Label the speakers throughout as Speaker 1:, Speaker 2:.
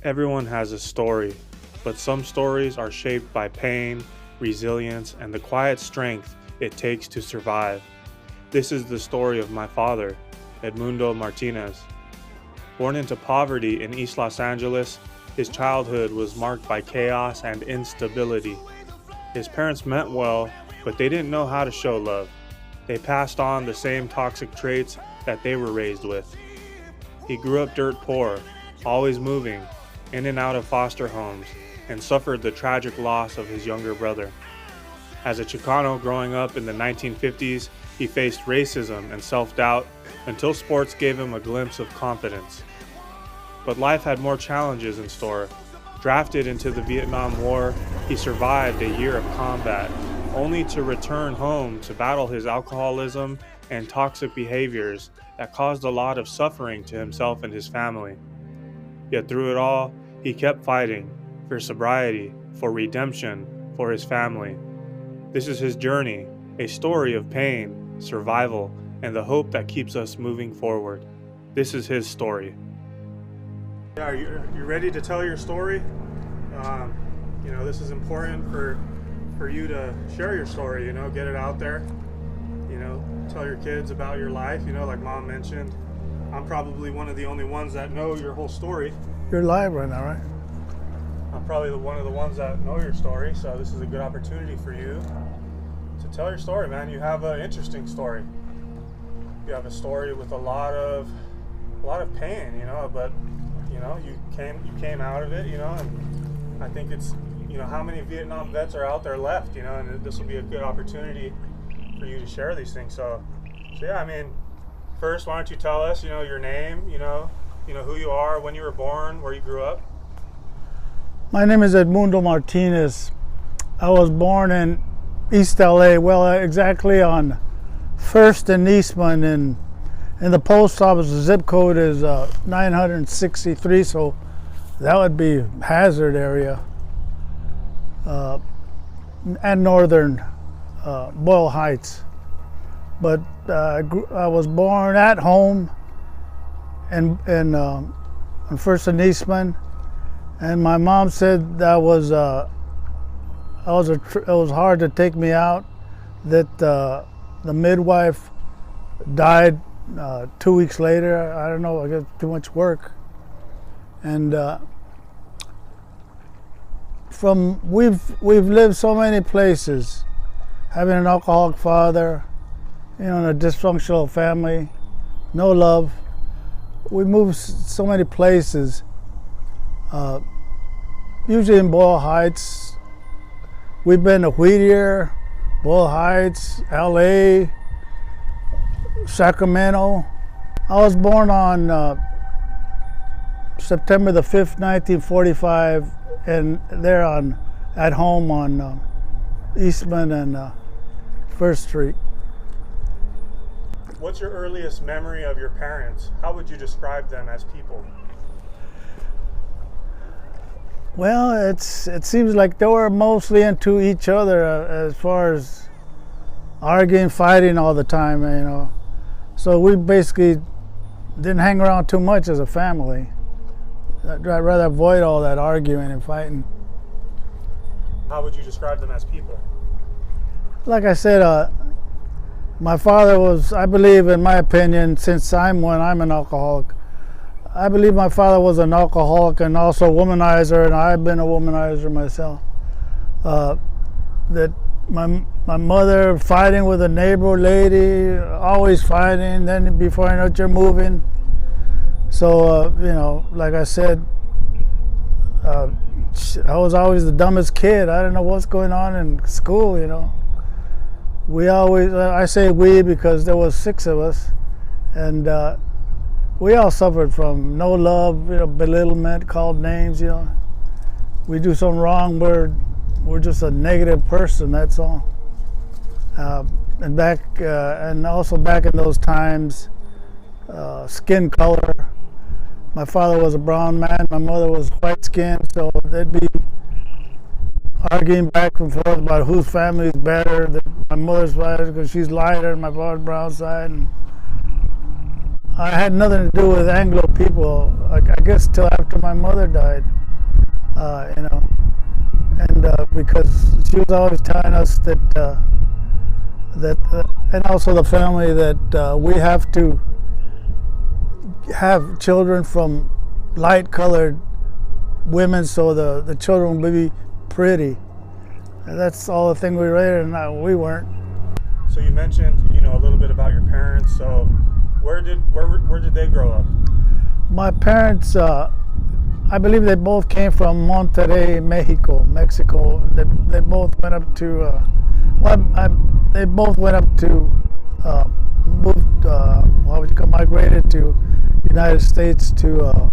Speaker 1: Everyone has a story, but some stories are shaped by pain, resilience, and the quiet strength it takes to survive. This is the story of my father, Edmundo Martinez. Born into poverty in East Los Angeles, his childhood was marked by chaos and instability. His parents meant well, but they didn't know how to show love. They passed on the same toxic traits that they were raised with. He grew up dirt poor, always moving, in and out of foster homes, and suffered the tragic loss of his younger brother. As a Chicano growing up in the 1950s, he faced racism and self-doubt until sports gave him a glimpse of confidence. But life had more challenges in store. Drafted into the Vietnam War, he survived a year of combat, only to return home to battle his alcoholism and toxic behaviors that caused a lot of suffering to himself and his family. Yet through it all, he kept fighting for sobriety, for redemption, for his family. This is his journey, a story of pain, survival, and the hope that keeps us moving forward. This is his story. Yeah, are you ready to tell your story? This is important for you to share your story, get it out there, tell your kids about your life, like Mom mentioned. I'm probably one of the only ones that know your whole story.
Speaker 2: You're live right now, right?
Speaker 1: I'm probably one of the ones that know your story, so this is a good opportunity for you to tell your story, man. You have an interesting story. You have a story with a lot of pain, but you came out of it, and I think it's, how many Vietnam vets are out there left, and this will be a good opportunity for you to share these things. So yeah, first, why don't you tell us, your name, who you are, when you were born, where you grew up?
Speaker 2: My name is Edmundo Martinez. I was born in East LA, exactly on 1st and Eastman, and the post office, the zip code is 963, so that would be Hazard area, and northern Boyle Heights. But I was born at home in First and Eastman, and my mom said that was it was hard to take me out. That the midwife died 2 weeks later. I don't know. I got too much work, and we've lived so many places, having an alcoholic father, in a dysfunctional family, no love. We moved so many places, usually in Boyle Heights. We've been to Whittier, Boyle Heights, LA, Sacramento. I was born on September the 5th, 1945, and there at home on Eastman and 1st Street.
Speaker 1: What's your earliest memory of your parents? How would you describe them as people?
Speaker 2: Well, it seems like they were mostly into each other as far as arguing, fighting all the time, So we basically didn't hang around too much as a family. I'd rather avoid all that arguing and fighting.
Speaker 1: How would you describe them as people?
Speaker 2: Like I said, my father was, I believe, in my opinion, since I'm an alcoholic, I believe my father was an alcoholic and also a womanizer, and I've been a womanizer myself. That my mother fighting with a neighbor lady, always fighting, then before I know it, you're moving. So, like I said, I was always the dumbest kid. I didn't know what's going on in school, We always, I say we because there was 6 of us, and we all suffered from no love, belittlement, called names, We do something wrong, we're just a negative person, that's all. And also back in those times, skin color. My father was a brown man, my mother was white skinned, so they'd be arguing back and forth about whose family is better. My mother's better because she's lighter and my father's brown side. And I had nothing to do with Anglo people, I guess, till after my mother died, you know, and because she was always telling us that, and also the family, that we have to have children from light-colored women so the children will be pretty. And that's all the thing we raised, and we weren't.
Speaker 1: So you mentioned, you know, a little bit about your parents. So where did they grow up?
Speaker 2: My parents, I believe they both came from Monterrey, Mexico. They both went up to, they both went up to, migrated to United States to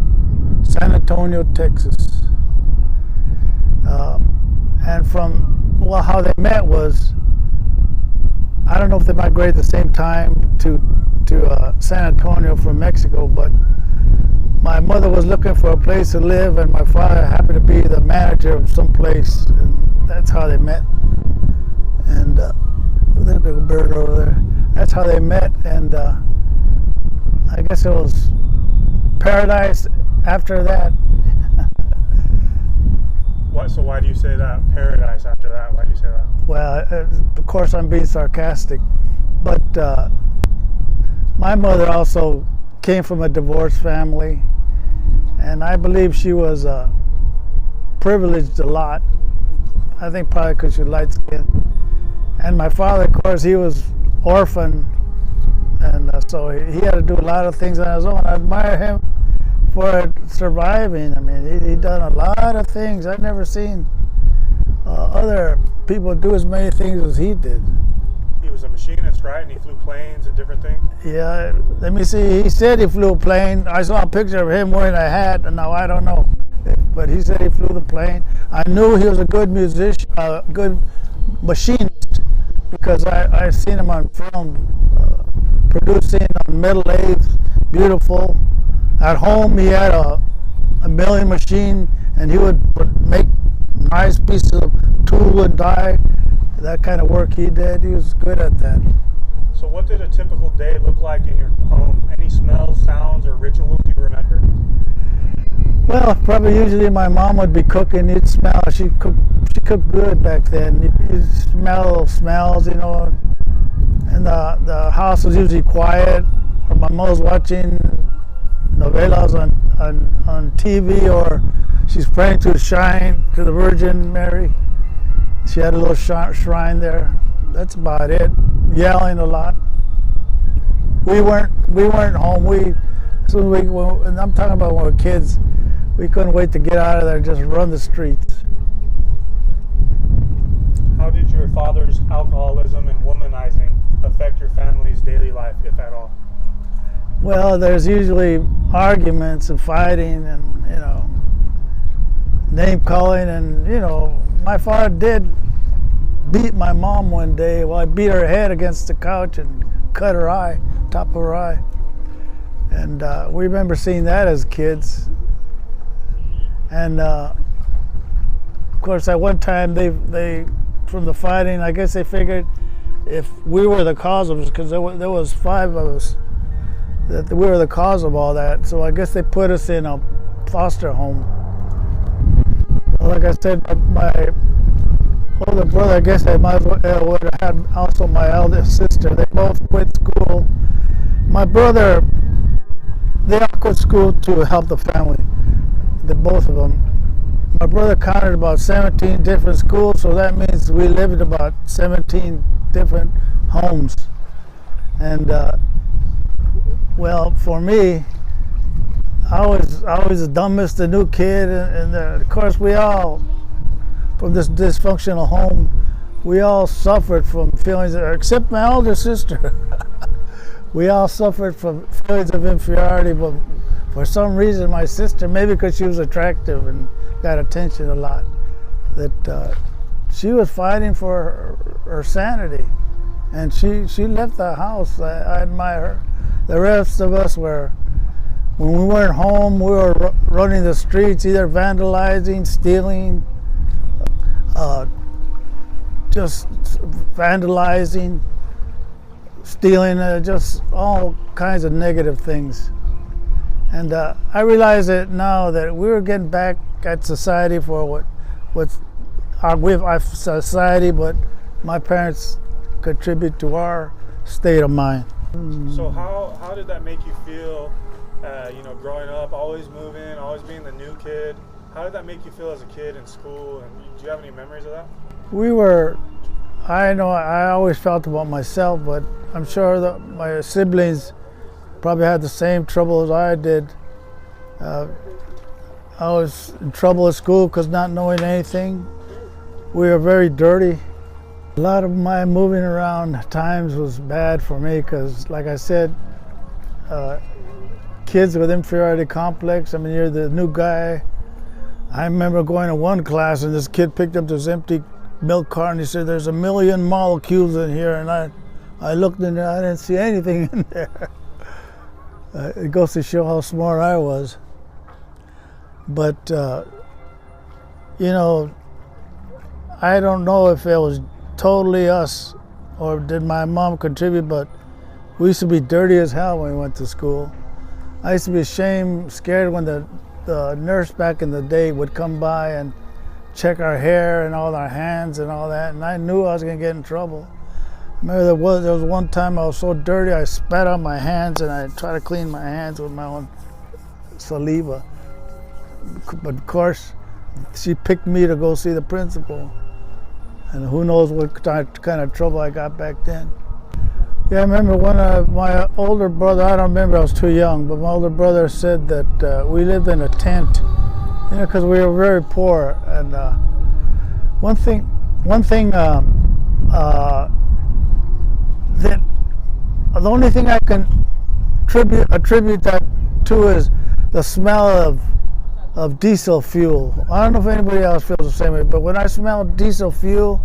Speaker 2: San Antonio, Texas. And how they met was, I don't know if they migrated at the same time to San Antonio from Mexico, but my mother was looking for a place to live, and my father happened to be the manager of some place, and that's how they met. And there's a big bird over there. That's how they met, and I guess it was paradise after that.
Speaker 1: So why do you say that? Paradise after that? Why do you say that?
Speaker 2: Well, of course I'm being sarcastic, but my mother also came from a divorced family, and I believe she was privileged a lot. I think probably because she was light skinned. And my father, of course, he was orphaned, and so he had to do a lot of things on his own. I admire him for surviving. I mean, he done a lot of things. I've never seen other people do as many things as he did.
Speaker 1: He was a machinist, right? And he flew planes and different things?
Speaker 2: Yeah, let me see. He said he flew a plane. I saw a picture of him wearing a hat, and now I don't know. But he said he flew the plane. I knew he was a good musician, a good machinist, because I seen him on film, producing on metal lathes, beautiful. At home, he had a milling machine, and he would make nice pieces of tool and die. That kind of work he did. He was good at that.
Speaker 1: So what did a typical day look like in your home? Any smells, sounds, or rituals you remember?
Speaker 2: Well, probably usually my mom would be cooking. You'd smell. She cooked good back then. You'd smell smells, you know. And the house was usually quiet. Or my mom was watching novelas on TV, or she's praying to the Virgin Mary. She had a little shrine there. That's about it. Yelling a lot. We weren't home. And I'm talking about when we were kids. We couldn't wait to get out of there and just run the streets.
Speaker 1: How did your father's alcoholism and womanizing affect your family's daily life, if at all?
Speaker 2: Well, there's usually arguments and fighting and, you know, name calling, and, you know, my father did beat my mom one day. Well, I beat her head against the couch and cut her eye, top of her eye. And we remember seeing that as kids. And of course, at one time, they from the fighting, I guess they figured if we were the cause of it, because there was 5 of us, that we were the cause of all that. So I guess they put us in a foster home. Well, like I said, my older brother, I guess I might would have had also my eldest sister. They both quit school. My brother, they all quit school to help the family, the both of them. My brother counted about 17 different schools, so that means we lived in about 17 different homes. And well, for me, I was the dumbest, the new kid, and of course we all, from this dysfunctional home, we all suffered from feelings, except my older sister. We all suffered from feelings of inferiority, but for some reason my sister, maybe because she was attractive and got attention a lot, that she was fighting for her sanity, and she left the house. I admire her. The rest of us were, when we weren't home, we were running the streets, either vandalizing, stealing, just vandalizing, stealing, just all kinds of negative things. And I realize it now that we were getting back at society for what's our society, but my parents contribute to our state of mind.
Speaker 1: So how did that make you feel, growing up, always moving, always being the new kid? How did that make you feel as a kid in school, and do you have any memories of that?
Speaker 2: I know I always felt about myself, but I'm sure that my siblings probably had the same trouble as I did. I was in trouble at school because not knowing anything. We were very dirty. A lot of my moving around times was bad for me because, like I said, kids with inferiority complex, I mean, you're the new guy. I remember going to one class and this kid picked up this empty milk carton. He said, "There's 1,000,000 molecules in here," and I looked in there, I didn't see anything in there. It goes to show how smart I was. But, I don't know if it was totally us or did my mom contribute, but we used to be dirty as hell when we went to school. I used to be scared when the nurse back in the day would come by and check our hair and all our hands and all that, and I knew I was going to get in trouble. I remember there was one time I was so dirty I spat on my hands and I tried to clean my hands with my own saliva. But of course, she picked me to go see the principal. And who knows what kind of trouble I got back then. Yeah, I remember my older brother, I don't remember, I was too young, but my older brother said that we lived in a tent, because we were very poor. And one thing that the only thing I can attribute that to is the smell of diesel fuel. I don't know if anybody else feels the same way, but when I smell diesel fuel,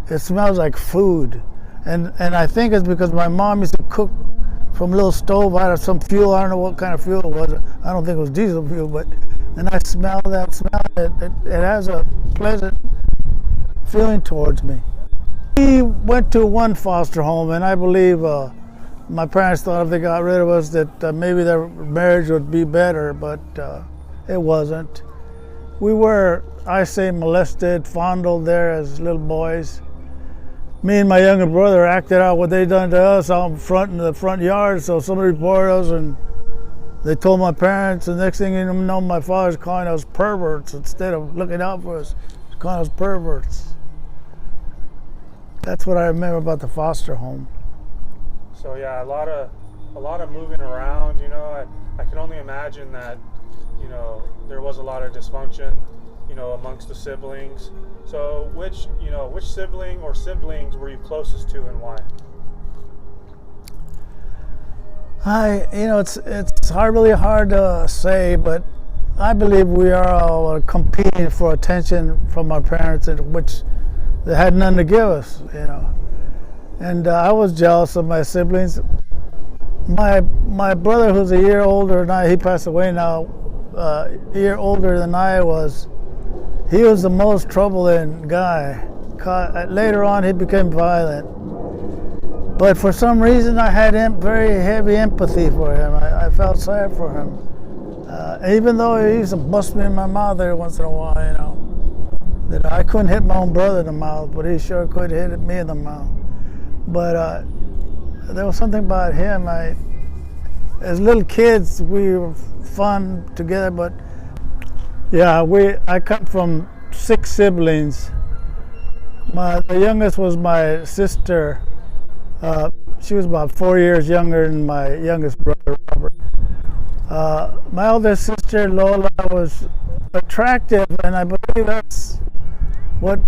Speaker 2: it smells like food. And I think it's because my mom used to cook from a little stove out of some fuel. I don't know what kind of fuel it was. I don't think it was diesel fuel, but and I smell that smell. It has a pleasant feeling towards me. We went to one foster home, and I believe my parents thought if they got rid of us that maybe their marriage would be better, but it wasn't. We were, I say, molested, fondled there as little boys. Me and my younger brother acted out what they done to us out in the front yard, so somebody reported us and they told my parents, and next thing you know, my father's calling us perverts instead of looking out for us. He's calling us perverts. That's what I remember about the foster home.
Speaker 1: So yeah, a lot of moving around, I can only imagine that, there was a lot of dysfunction, amongst the siblings. So which sibling or siblings were you closest to and why?
Speaker 2: It's really hard to say, but I believe we are all competing for attention from our parents, which they had none to give us, And I was jealous of my siblings. My brother, who's a year older than I, he passed away now, a year older than I was, he was the most troubling guy. Later on, he became violent. But for some reason, I had very heavy empathy for him. I felt sad for him. Even though he used to bust me in my mouth every once in a while, that I couldn't hit my own brother in the mouth, but he sure could hit me in the mouth. But there was something about him. As little kids, we were fun together, but yeah, I come from 6 siblings. The youngest was my sister. She was about 4 years younger than my youngest brother, Robert. My oldest sister, Lola, was attractive, and I believe that's why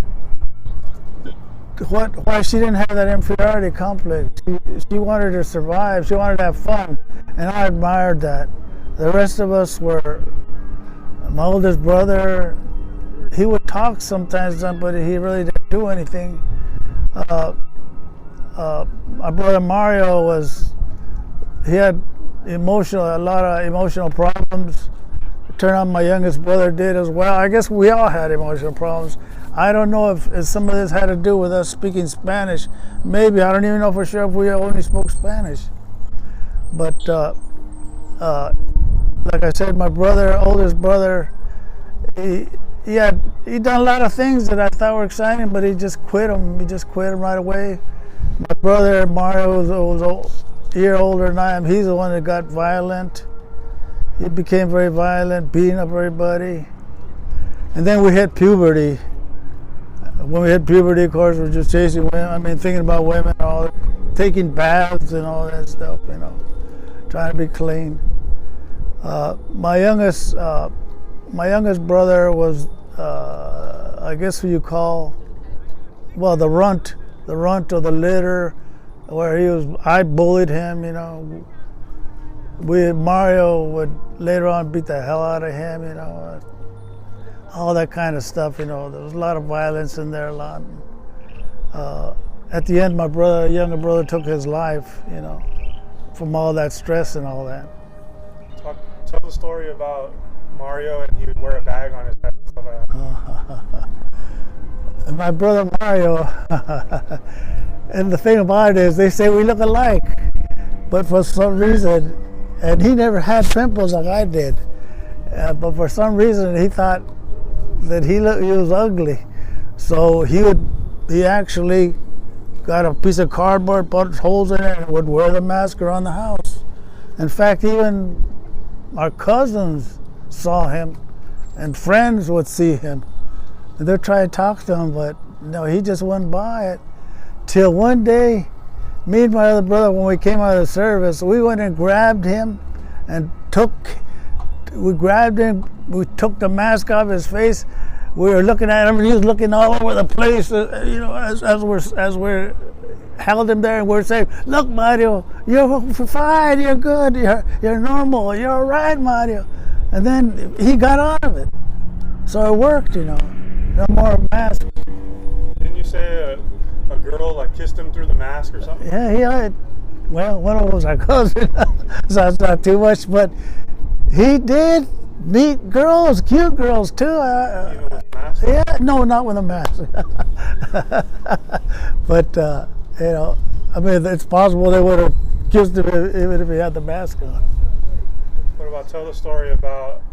Speaker 2: she didn't have that inferiority complex. She wanted to survive. She wanted to have fun, and I admired that. The rest of us were, my oldest brother, he would talk sometimes, but he really didn't do anything. My brother Mario he had a lot of emotional problems, turned out my youngest brother did as well. I guess we all had emotional problems. I don't know if some of this had to do with us speaking Spanish. Maybe, I don't even know for sure if we only spoke Spanish. But like I said, my brother, oldest brother, he done a lot of things that I thought were exciting, but he just quit them. He just quit them right away. My brother Mario was a year older than I am. He's the one that got violent. He became very violent, beating up everybody. And then we hit puberty. When we hit puberty, of course, we're just chasing women. I mean, thinking about women, taking baths and all that stuff, you know, trying to be clean. My youngest brother was, I guess what you call, well, the runt of the litter, where I bullied him, you know. Mario would later on beat the hell out of him, you know. All that kind of stuff, you know. There was a lot of violence in there, a lot. At the end, my younger brother took his life, you know, from all that stress and all that.
Speaker 1: Tell the story about Mario, and he would wear a bag on his head and stuff like that.
Speaker 2: My brother Mario, and the thing about it is, they say we look alike, but for some reason, and he never had pimples like I did, but for some reason he thought that he was ugly, so he actually got a piece of cardboard, put holes in it, and would wear the mask around the house. In fact, even our cousins saw him, and friends would see him, and they'd try to talk to him, but no, he just went by it. Till one day, me and my other brother, when we came out of the service, we went and grabbed him and we took the mask off his face. We were looking at him, and he was looking all over the place, you know, as we're held him there, and we're saying, "Look, Mario, you're fine, you're good, you're normal, you're all right, Mario." And then he got out of it, so it worked, you know. No more mask.
Speaker 1: Didn't you say a girl like kissed him through the mask or something?
Speaker 2: Yeah, well, one of them was our cousin, so it's not too much, but he did meet girls, cute girls too.
Speaker 1: Even with the mask?
Speaker 2: Yeah, no, not with a mask. But you know, I mean, it's possible they would have kissed him even if he had the mask on.
Speaker 1: What about, tell the story about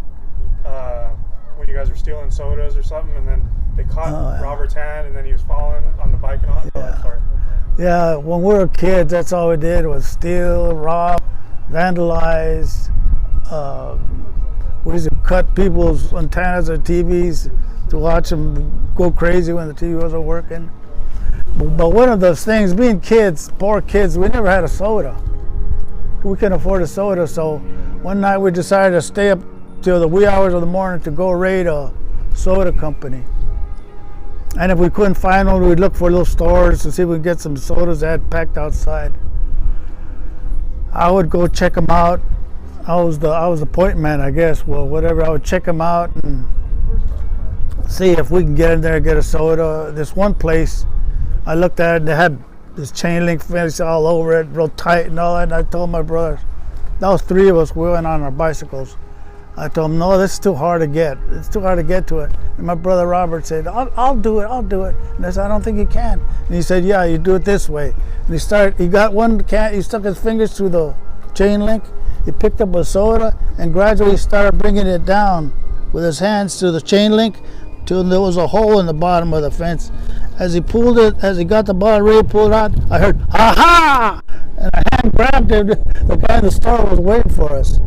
Speaker 1: when you guys were stealing sodas or something, and then they caught Robert's hand, and then he was falling on the bike and all that?
Speaker 2: Yeah.
Speaker 1: Sorry.
Speaker 2: Yeah, when we were kids, that's all we did was steal, rob, vandalize. We used to cut people's antennas or TVs to watch them go crazy when the TV wasn't working. But one of those things, being kids, poor kids, we never had a soda. We couldn't afford a soda, so one night we decided to stay up till the wee hours of the morning to go raid a soda company. And if we couldn't find one, we'd look for little stores to see if we could get some sodas that had packed outside. I would go check them out. I was the point man, I guess. Well, whatever. I would check them out and see if we can get in there and get a soda. This one place, I looked at it, and they had this chain link fence all over it, real tight and all that. And I told my brother, that was three of us. We went on our bicycles. I told him, no, this is too hard to get. It's too hard to get to it. And my brother Robert said, I'll do it. And I said, I don't think you can. And he said, yeah, you do it this way. And he got one can, he stuck his fingers through the chain link. He picked up a soda and gradually started bringing it down with his hands to the chain link till there was a hole in the bottom of the fence. As he pulled it, as he got the bottom ready to pull it out, I heard, ha-ha! And a hand grabbed him. The guy in the store was waiting for us.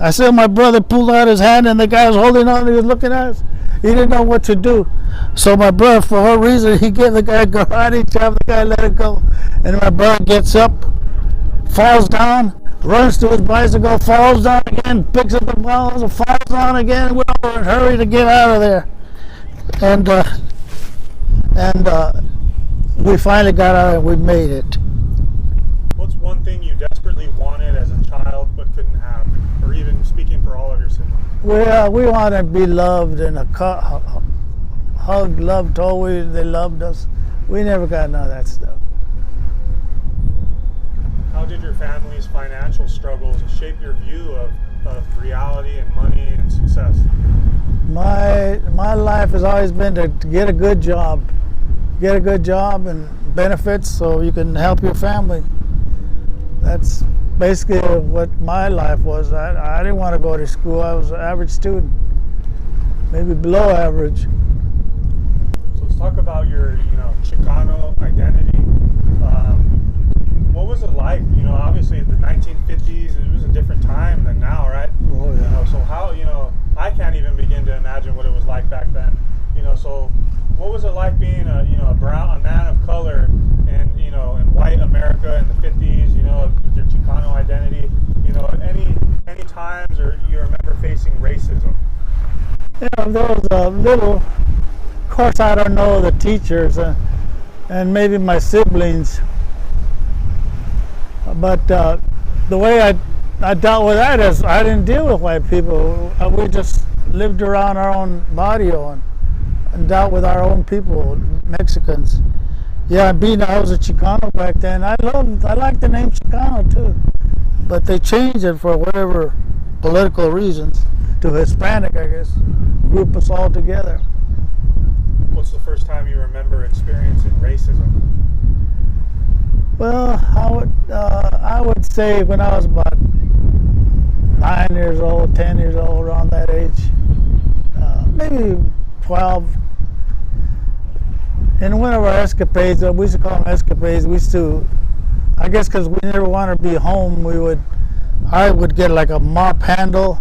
Speaker 2: I saw my brother pulled out his hand, and the guy was holding on, and he was looking at us. He didn't know what to do. So my brother, for her reason, he gave the guy a karate chop. The guy let it go. And my brother gets up, falls down, runs to his bicycle, falls down again, picks up the balls, and falls down again. We're all in a hurry to get out of there. And we finally got out, and we made it.
Speaker 1: What's one thing you desperately wanted as a child but couldn't have? Or even speaking for all of your siblings?
Speaker 2: We want to be loved and hugged, loved, told they loved us. We never got none of that stuff.
Speaker 1: How did your family's financial struggles shape your view of of reality and money and success?
Speaker 2: My life has always been to get a good job. Get a good job and benefits so you can help your family. That's basically what my life was. I didn't want to go to school. I was an average student, maybe below average.
Speaker 1: So let's talk about your, Chicano identity. What was it like? Obviously the 1950s, it was a different time than now, right?
Speaker 2: Oh yeah.
Speaker 1: So how, I can't even begin to imagine what it was like back then. So what was it like being a man of color in white America in the 50s, with your Chicano identity? Any times or you remember facing racism?
Speaker 2: Those little, of course I don't know the teachers and maybe my siblings, but the way I dealt with that is I didn't deal with white people. We just lived around our own barrio and dealt with our own people, Mexicans. Yeah, I was a Chicano back then. I liked the name Chicano too, but they changed it for whatever political reasons to Hispanic, I guess. Group us all together.
Speaker 1: What's the first time you remember experiencing racism?
Speaker 2: Well, I would say when I was about 9 years old, 10 years old, around that age, maybe 12. In one of our escapades, we used to call them escapades, we used to, I guess because we never wanted to be home, I would get like a mop handle,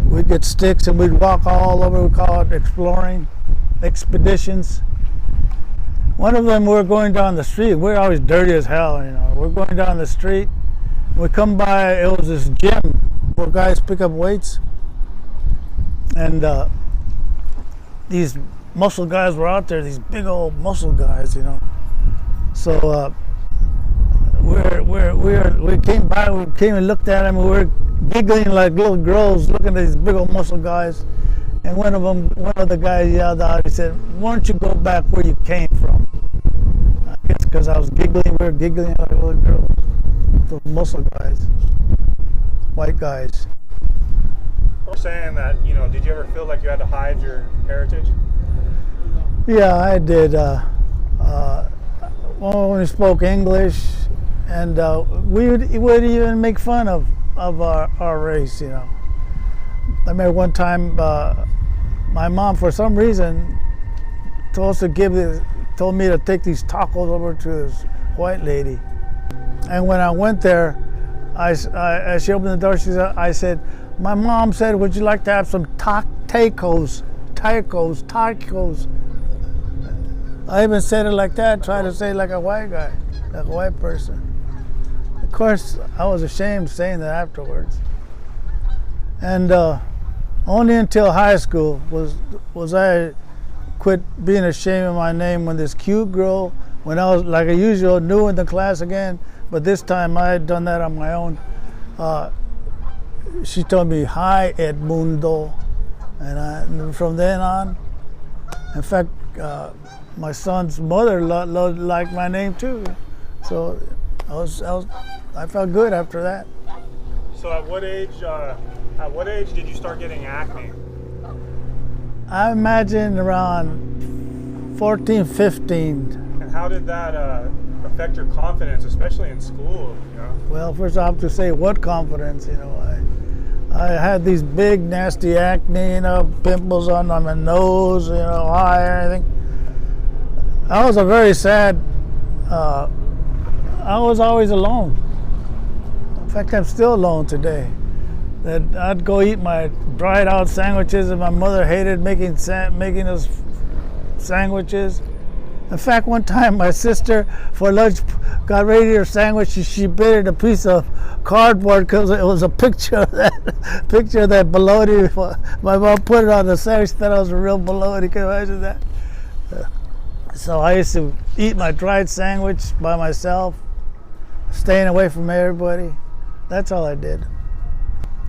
Speaker 2: we'd get sticks and we'd walk all over, we call it exploring expeditions. One of them, we were going down the street, we're always dirty as hell, we're going down the street, we come by, it was this gym where guys pick up weights, and these muscle guys were out there, these big old muscle guys, So we came by, we came and looked at them, and we were giggling like little girls looking at these big old muscle guys. And one of the guys yelled out, he said, "Why don't you go back where you came from?" I guess because I was giggling, we were giggling like little girls, the muscle guys, white guys.
Speaker 1: You're saying that, did you ever feel like you had to hide your heritage?
Speaker 2: Yeah, I did. When we spoke English, and we would even make fun of our race, I remember one time my mom, for some reason, told me to take these tacos over to this white lady. And when I went there, she opened the door. I said, "My mom said, would you like to have some tacos? Tacos." I even said it like that, tried to say it like a white guy, like a white person. Of course, I was ashamed saying that afterwards. And only until high school was I quit being ashamed of my name when this cute girl, when I was like usual, new in the class again, but this time I had done that on my own. She told me, "Hi, Edmundo," and from then on, in fact, my son's mother liked my name too, so I felt good after that.
Speaker 1: So at what age did you start getting acne?
Speaker 2: I imagine around 14, 15.
Speaker 1: And how did that affect your confidence, especially in school?
Speaker 2: Well, first I have to say, what confidence? I had these big, nasty acne, pimples on my nose, eye, everything. I was a very sad. I was always alone. In fact, I'm still alone today. That I'd go eat my dried out sandwiches, and my mother hated making us sandwiches. In fact, one time my sister for lunch got ready her sandwich. She bit it a piece of cardboard because it was a picture of that bologna. My mom put it on the sandwich. Thought it was a real bologna. Can you imagine that? So I used to eat my dried sandwich by myself, staying away from everybody. That's all I did.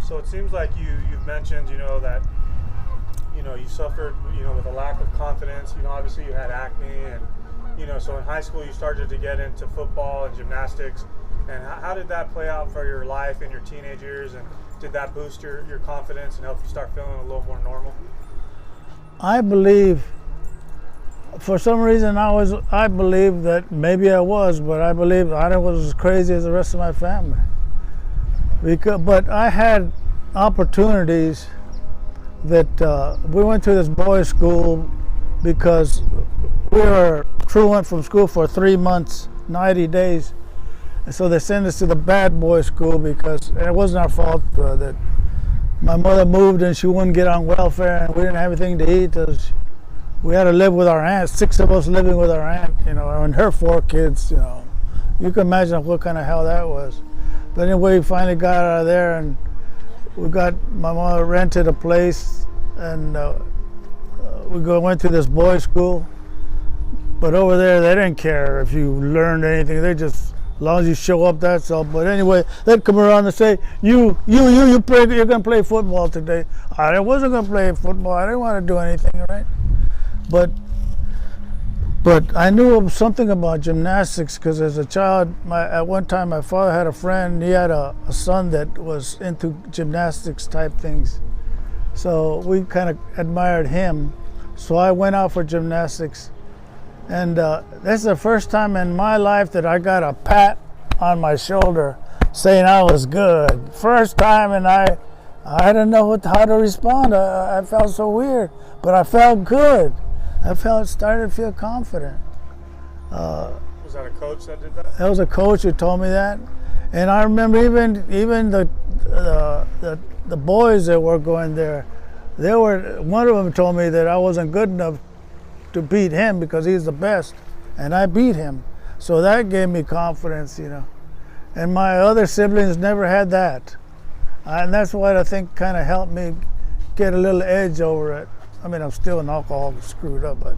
Speaker 1: So it seems like you've mentioned, that, you suffered, with a lack of confidence. Obviously you had acne, and, so in high school you started to get into football and gymnastics. And how did that play out for your life in your teenage years? And did that boost your confidence and help you start feeling a little more normal?
Speaker 2: I believe, for some reason, I believe that maybe I was, but I believe I was as crazy as the rest of my family. But I had opportunities that we went to this boys' school because we were truant from school for 3 months, 90 days. And so they sent us to the bad boys' school because it wasn't our fault that my mother moved and she wouldn't get on welfare and we didn't have anything to eat. We had to live with our aunt, 6 of us living with our aunt, and her 4 kids, You can imagine what kind of hell that was. But anyway, we finally got out of there and my mother rented a place and we went to this boys' school. But over there, they didn't care if you learned anything. They just, as long as you show up, that's all. But anyway, they'd come around and say, you're going to play football today. I wasn't going to play football. I didn't want to do anything, right? But I knew something about gymnastics because as a child, at one time my father had a friend. He had a son that was into gymnastics type things. So we kind of admired him. So I went out for gymnastics. And that's the first time in my life that I got a pat on my shoulder saying I was good. First time, and I didn't know how to respond. I felt so weird, but I felt good. Started to feel confident.
Speaker 1: Was that a coach that did that?
Speaker 2: That was a coach who told me that. And I remember even the boys that were going there, one of them told me that I wasn't good enough to beat him because he's the best, and I beat him. So that gave me confidence, And my other siblings never had that. And that's what I think kind of helped me get a little edge over it. I mean, I'm still an alcoholic, screwed up, but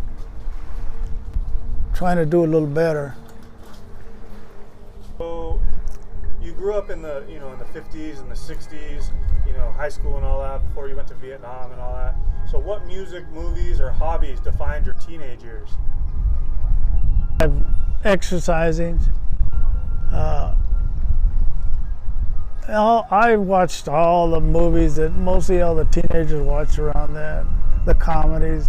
Speaker 2: trying to do a little better.
Speaker 1: So you grew up in the, in the 50s and the 60s, high school and all that before you went to Vietnam and all that. So what music, movies, or hobbies defined your teenage years?
Speaker 2: Exercising. I watched all the movies that mostly all the teenagers watch around that, the comedies.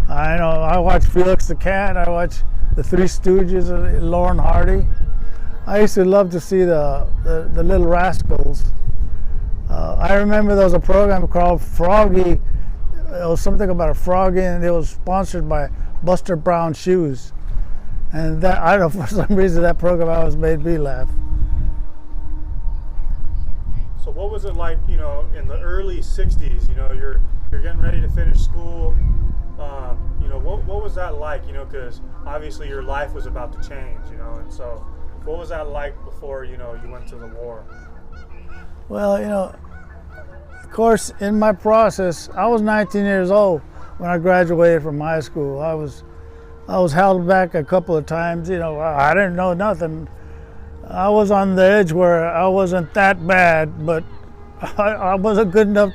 Speaker 2: I watched Felix the Cat. I watched the Three Stooges, Lauren Hardy. I used to love to see the Little Rascals. I remember there was a program called Froggy. It was something about a frog, and it was sponsored by Buster Brown Shoes. And that, I don't know, for some reason that program always made me laugh.
Speaker 1: So what was it like, in the early 60s, you're getting ready to finish school. What was that like, because obviously your life was about to change, and so what was that like before, you went to the war?
Speaker 2: Well, of course, in my process, I was 19 years old when I graduated from high school. I was held back a couple of times. I didn't know nothing. I was on the edge where I wasn't that bad, but I wasn't good enough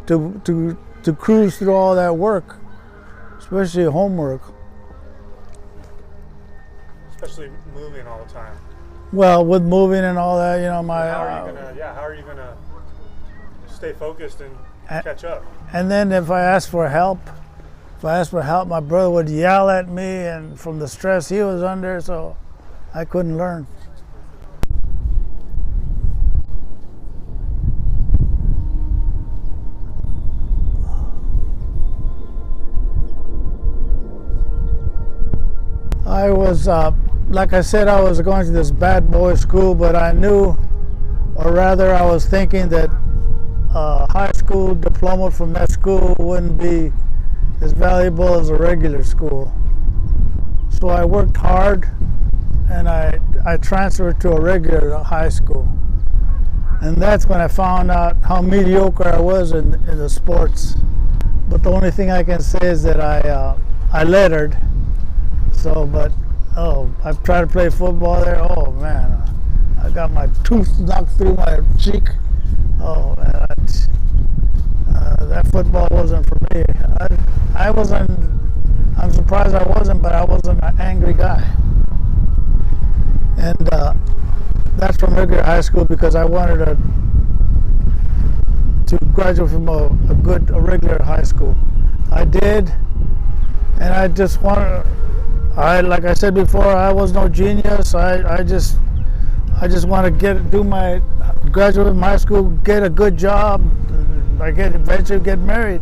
Speaker 2: to cruise through all that work, especially homework.
Speaker 1: Especially moving all the time.
Speaker 2: Well, with moving and all that,
Speaker 1: how are you gonna stay focused and catch up?
Speaker 2: And then if I asked for help, my brother would yell at me, and from the stress he was under, so I couldn't learn. I was, like I said, I was going to this bad boy school, but I knew, or rather I was thinking that a high school diploma from that school wouldn't be as valuable as a regular school. So I worked hard and I transferred to a regular high school. And that's when I found out how mediocre I was in the sports. But the only thing I can say is that I lettered. So, I've tried to play football there. Oh man, I got my tooth knocked through my cheek. Oh man, that football wasn't for me. I'm surprised I wasn't, but I wasn't an angry guy. And that's from regular high school because I wanted to graduate from a regular high school. I did, and I just wanted. Like I said before, I was no genius. I just want to graduate from high school, get a good job, eventually get married.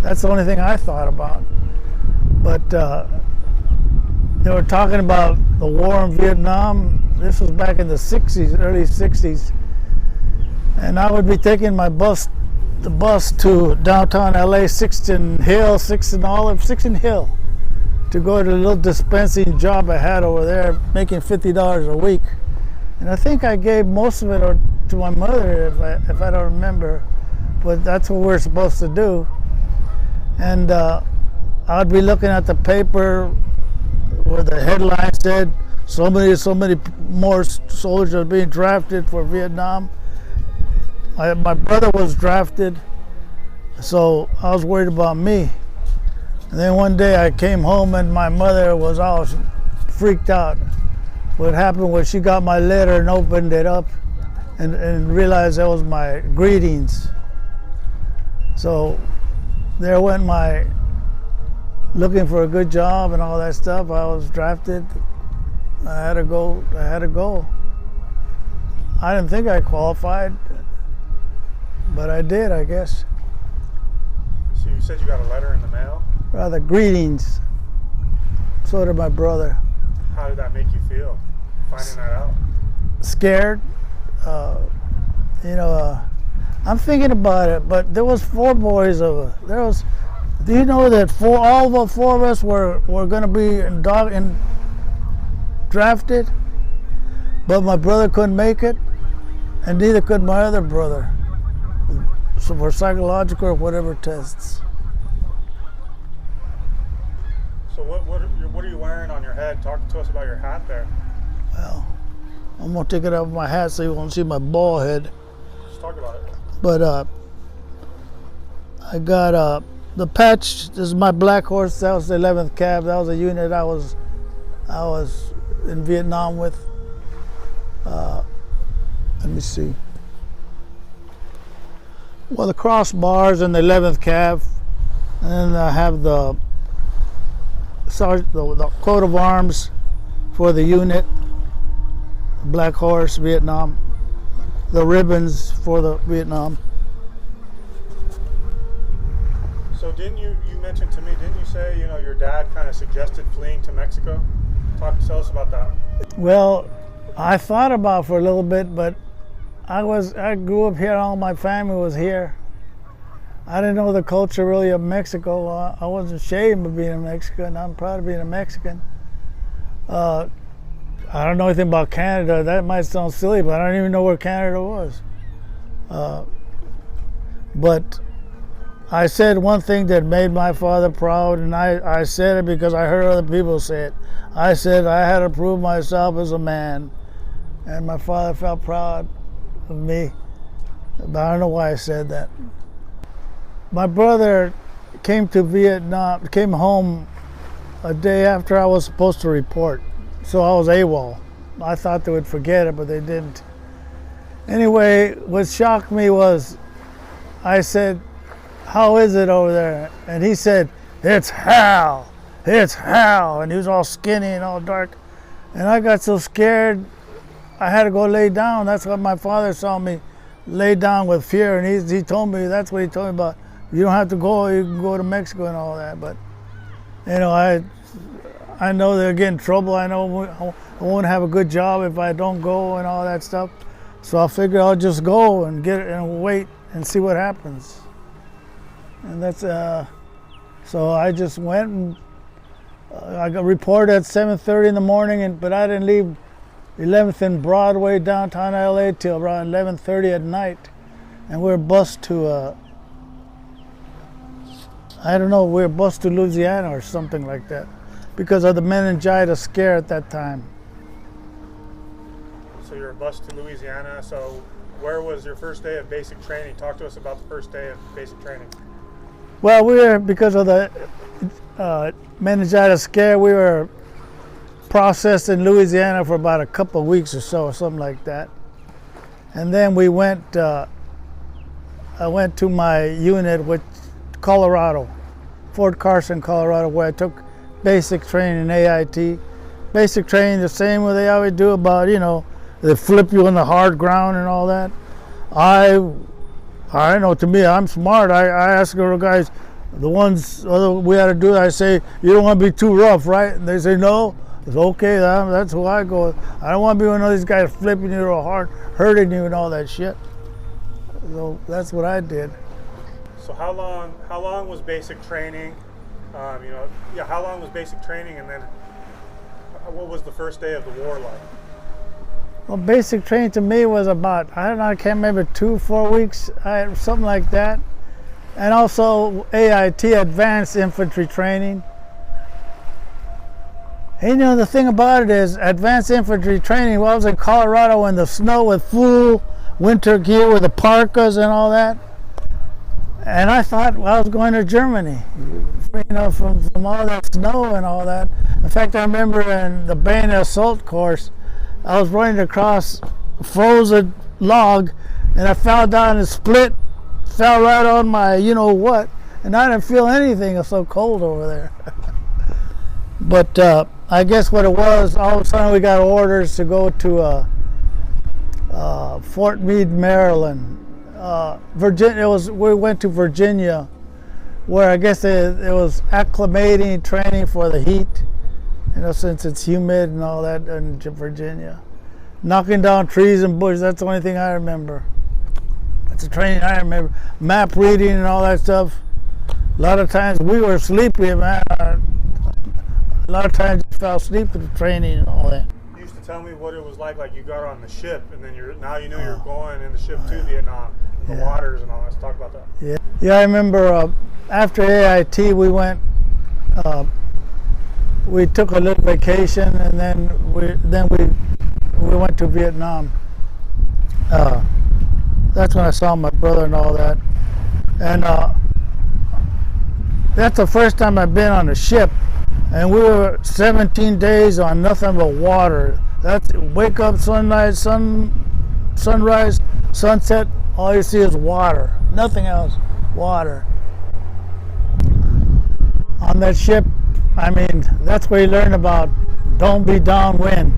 Speaker 2: That's the only thing I thought about. But they were talking about the war in Vietnam. This was back in the 60s, early 60s. And I would be taking the bus to downtown LA, Sixteen Hill, to go to a little dispensing job I had over there, making $50 a week. And I think I gave most of it to my mother, if I don't remember. But that's what we're supposed to do. And I'd be looking at the paper where the headline said, so many more soldiers are being drafted for Vietnam. My brother was drafted, so I was worried about me. And then one day I came home and my mother was all freaked out. What happened was she got my letter and opened it up and realized that was my greetings. So there went my looking for a good job and all that stuff. I was drafted. I had to go. I didn't think I qualified, but I did, I guess.
Speaker 1: So you said you got a letter in the mail?
Speaker 2: Rather, greetings. So did my brother.
Speaker 1: How did that make you feel, finding that out?
Speaker 2: Scared. I'm thinking about it, but there was 4 boys over. Do you know that all the 4 of us were going to be drafted, but my brother couldn't make it, and neither could my other brother. So for psychological or whatever tests.
Speaker 1: So what are you wearing on your head? Talk to us about your hat there.
Speaker 2: Well, I'm gonna take it off my hat so you won't see my bald head.
Speaker 1: Just talk about it.
Speaker 2: But I got the patch. This is my Black Horse. That was the 11th Cav. That was a unit I was in Vietnam with. Let me see. Well, the crossbars in the 11th Cav, and then I have the coat of arms for the unit, Black Horse, Vietnam, the ribbons for the Vietnam.
Speaker 1: So you mentioned to me, didn't you say, your dad kind of suggested fleeing to Mexico? Tell us about that.
Speaker 2: Well, I thought about it for a little bit, but I grew up here, all my family was here. I didn't know the culture really of Mexico. I wasn't ashamed of being a Mexican. I'm proud of being a Mexican. I don't know anything about Canada. That might sound silly, but I don't even know where Canada was. But I said one thing that made my father proud, and I said it because I heard other people say it. I said I had to prove myself as a man, and my father felt proud of me. But I don't know why I said that. My brother came home a day after I was supposed to report. So I was AWOL. I thought they would forget it, but they didn't. Anyway, what shocked me was I said, "How is it over there?" And he said, "It's hell. It's hell." And he was all skinny and all dark. And I got so scared, I had to go lay down. That's what my father saw me lay down with fear. And he told me, that's what he told me about. You don't have to go, you can go to Mexico and all that. But, I know they'll get in trouble. I know I won't have a good job if I don't go and all that stuff. So I figured I'll just go and wait and see what happens. And that's, so I just went and I got reported at 7:30 in the morning, but I didn't leave 11th and Broadway, downtown LA, till around 11:30 at night. And we were bused to, we were bused to Louisiana or something like that, because of the meningitis scare at that time.
Speaker 1: So you were bused to Louisiana. So where was your first day of basic training? Talk to us about the first day of basic training.
Speaker 2: Well, because of the meningitis scare, we were processed in Louisiana for about a couple of weeks or so, or something like that. And then we went, I went to my unit with Colorado, Fort Carson, Colorado, where I took basic training in AIT. Basic training, the same way they always do about, you know, they flip you on the hard ground and all that. I know, to me, I'm smart. I ask the guys, the ones we had to do, I say, you don't want to be too rough, right? And they say, no. It's okay, that's who I go with. I don't want to be one of these guys flipping you real hard, hurting you and all that shit. So that's what I did.
Speaker 1: So how long was basic training? How long was basic training, and then what was the first day of the war like?
Speaker 2: Well, basic training to me was about, I don't know, I can't remember, 2-4 weeks, something like that. And also AIT, Advanced Infantry Training. And, you know, the thing about it is, Advanced Infantry Training, well, I was in Colorado in the snow with full winter gear with the parkas and all that. And I thought, well, I was going to Germany, you know, from all that snow and all that. In fact, I remember in the bayonet assault course, I was running across a frozen log, and I fell down and split, fell right on my you-know-what, and I didn't feel anything. It was so cold over there. But I guess what it was, all of a sudden we got orders to go to Fort Meade, Maryland. Virginia, we went to Virginia, where I guess it was acclimating training for the heat, you know, since it's humid and all that in Virginia. Knocking down trees and bushes, that's the only thing I remember. That's the training I remember. Map reading and all that stuff. A lot of times we were sleepy, man. A lot of times I fell asleep with the training and all that.
Speaker 1: You used to tell me what it was like you got on the ship, and then you're going in the ship to Vietnam, the waters and all that. Let's talk about that.
Speaker 2: Yeah, I remember after AIT we went, we took a little vacation, and then we went to Vietnam. That's when I saw my brother and all that. And that's the first time I've been on a ship. And we were 17 days on nothing but water. That's wake up, sunrise, sunrise, sunset, all you see is water. Nothing else, water. On that ship, I mean, that's where you learn about don't be downwind.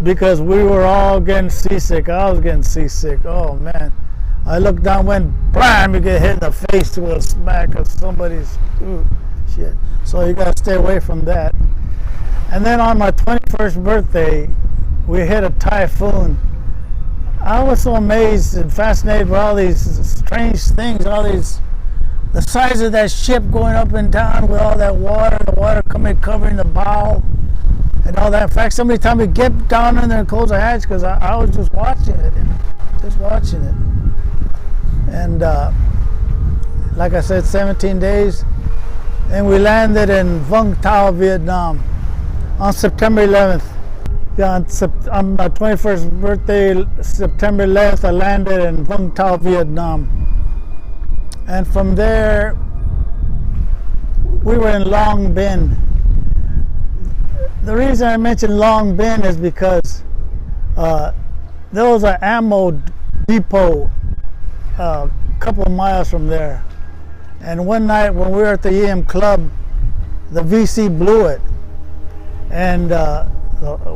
Speaker 2: Because we were all getting seasick. I was getting seasick. Oh man. I looked downwind, bam, you get hit in the face with a smack of somebody's shit. So you gotta stay away from that. And then on my 21st birthday, we hit a typhoon. I was so amazed and fascinated by all these strange things, the size of that ship going up and down with all that water, the water covering the bow and all that. In fact, somebody told me get down in there and close the hatch, because I was just watching it. And like I said, 17 days. And we landed in Vung Tau, Vietnam on September 11th. Yeah, on my 21st birthday, September 11th, I landed in Vung Tau, Vietnam. And from there, we were in Long Binh. The reason I mentioned Long Binh is because there was an ammo depot a couple of miles from there. And one night when we were at the EM Club, the VC blew it. And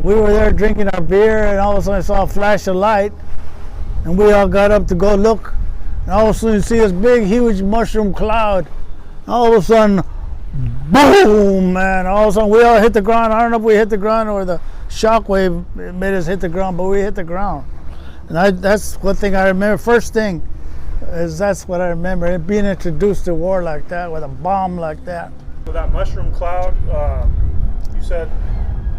Speaker 2: we were there drinking our beer, and all of a sudden I saw a flash of light, and we all got up to go look. And all of a sudden you see this big, huge mushroom cloud. All of a sudden, boom, man. All of a sudden we all hit the ground. I don't know if we hit the ground or the shock wave made us hit the ground, but we hit the ground. And that's one thing I remember. First thing is that's what I remember, being introduced to war like that, with a bomb like that.
Speaker 1: So that mushroom cloud, you said,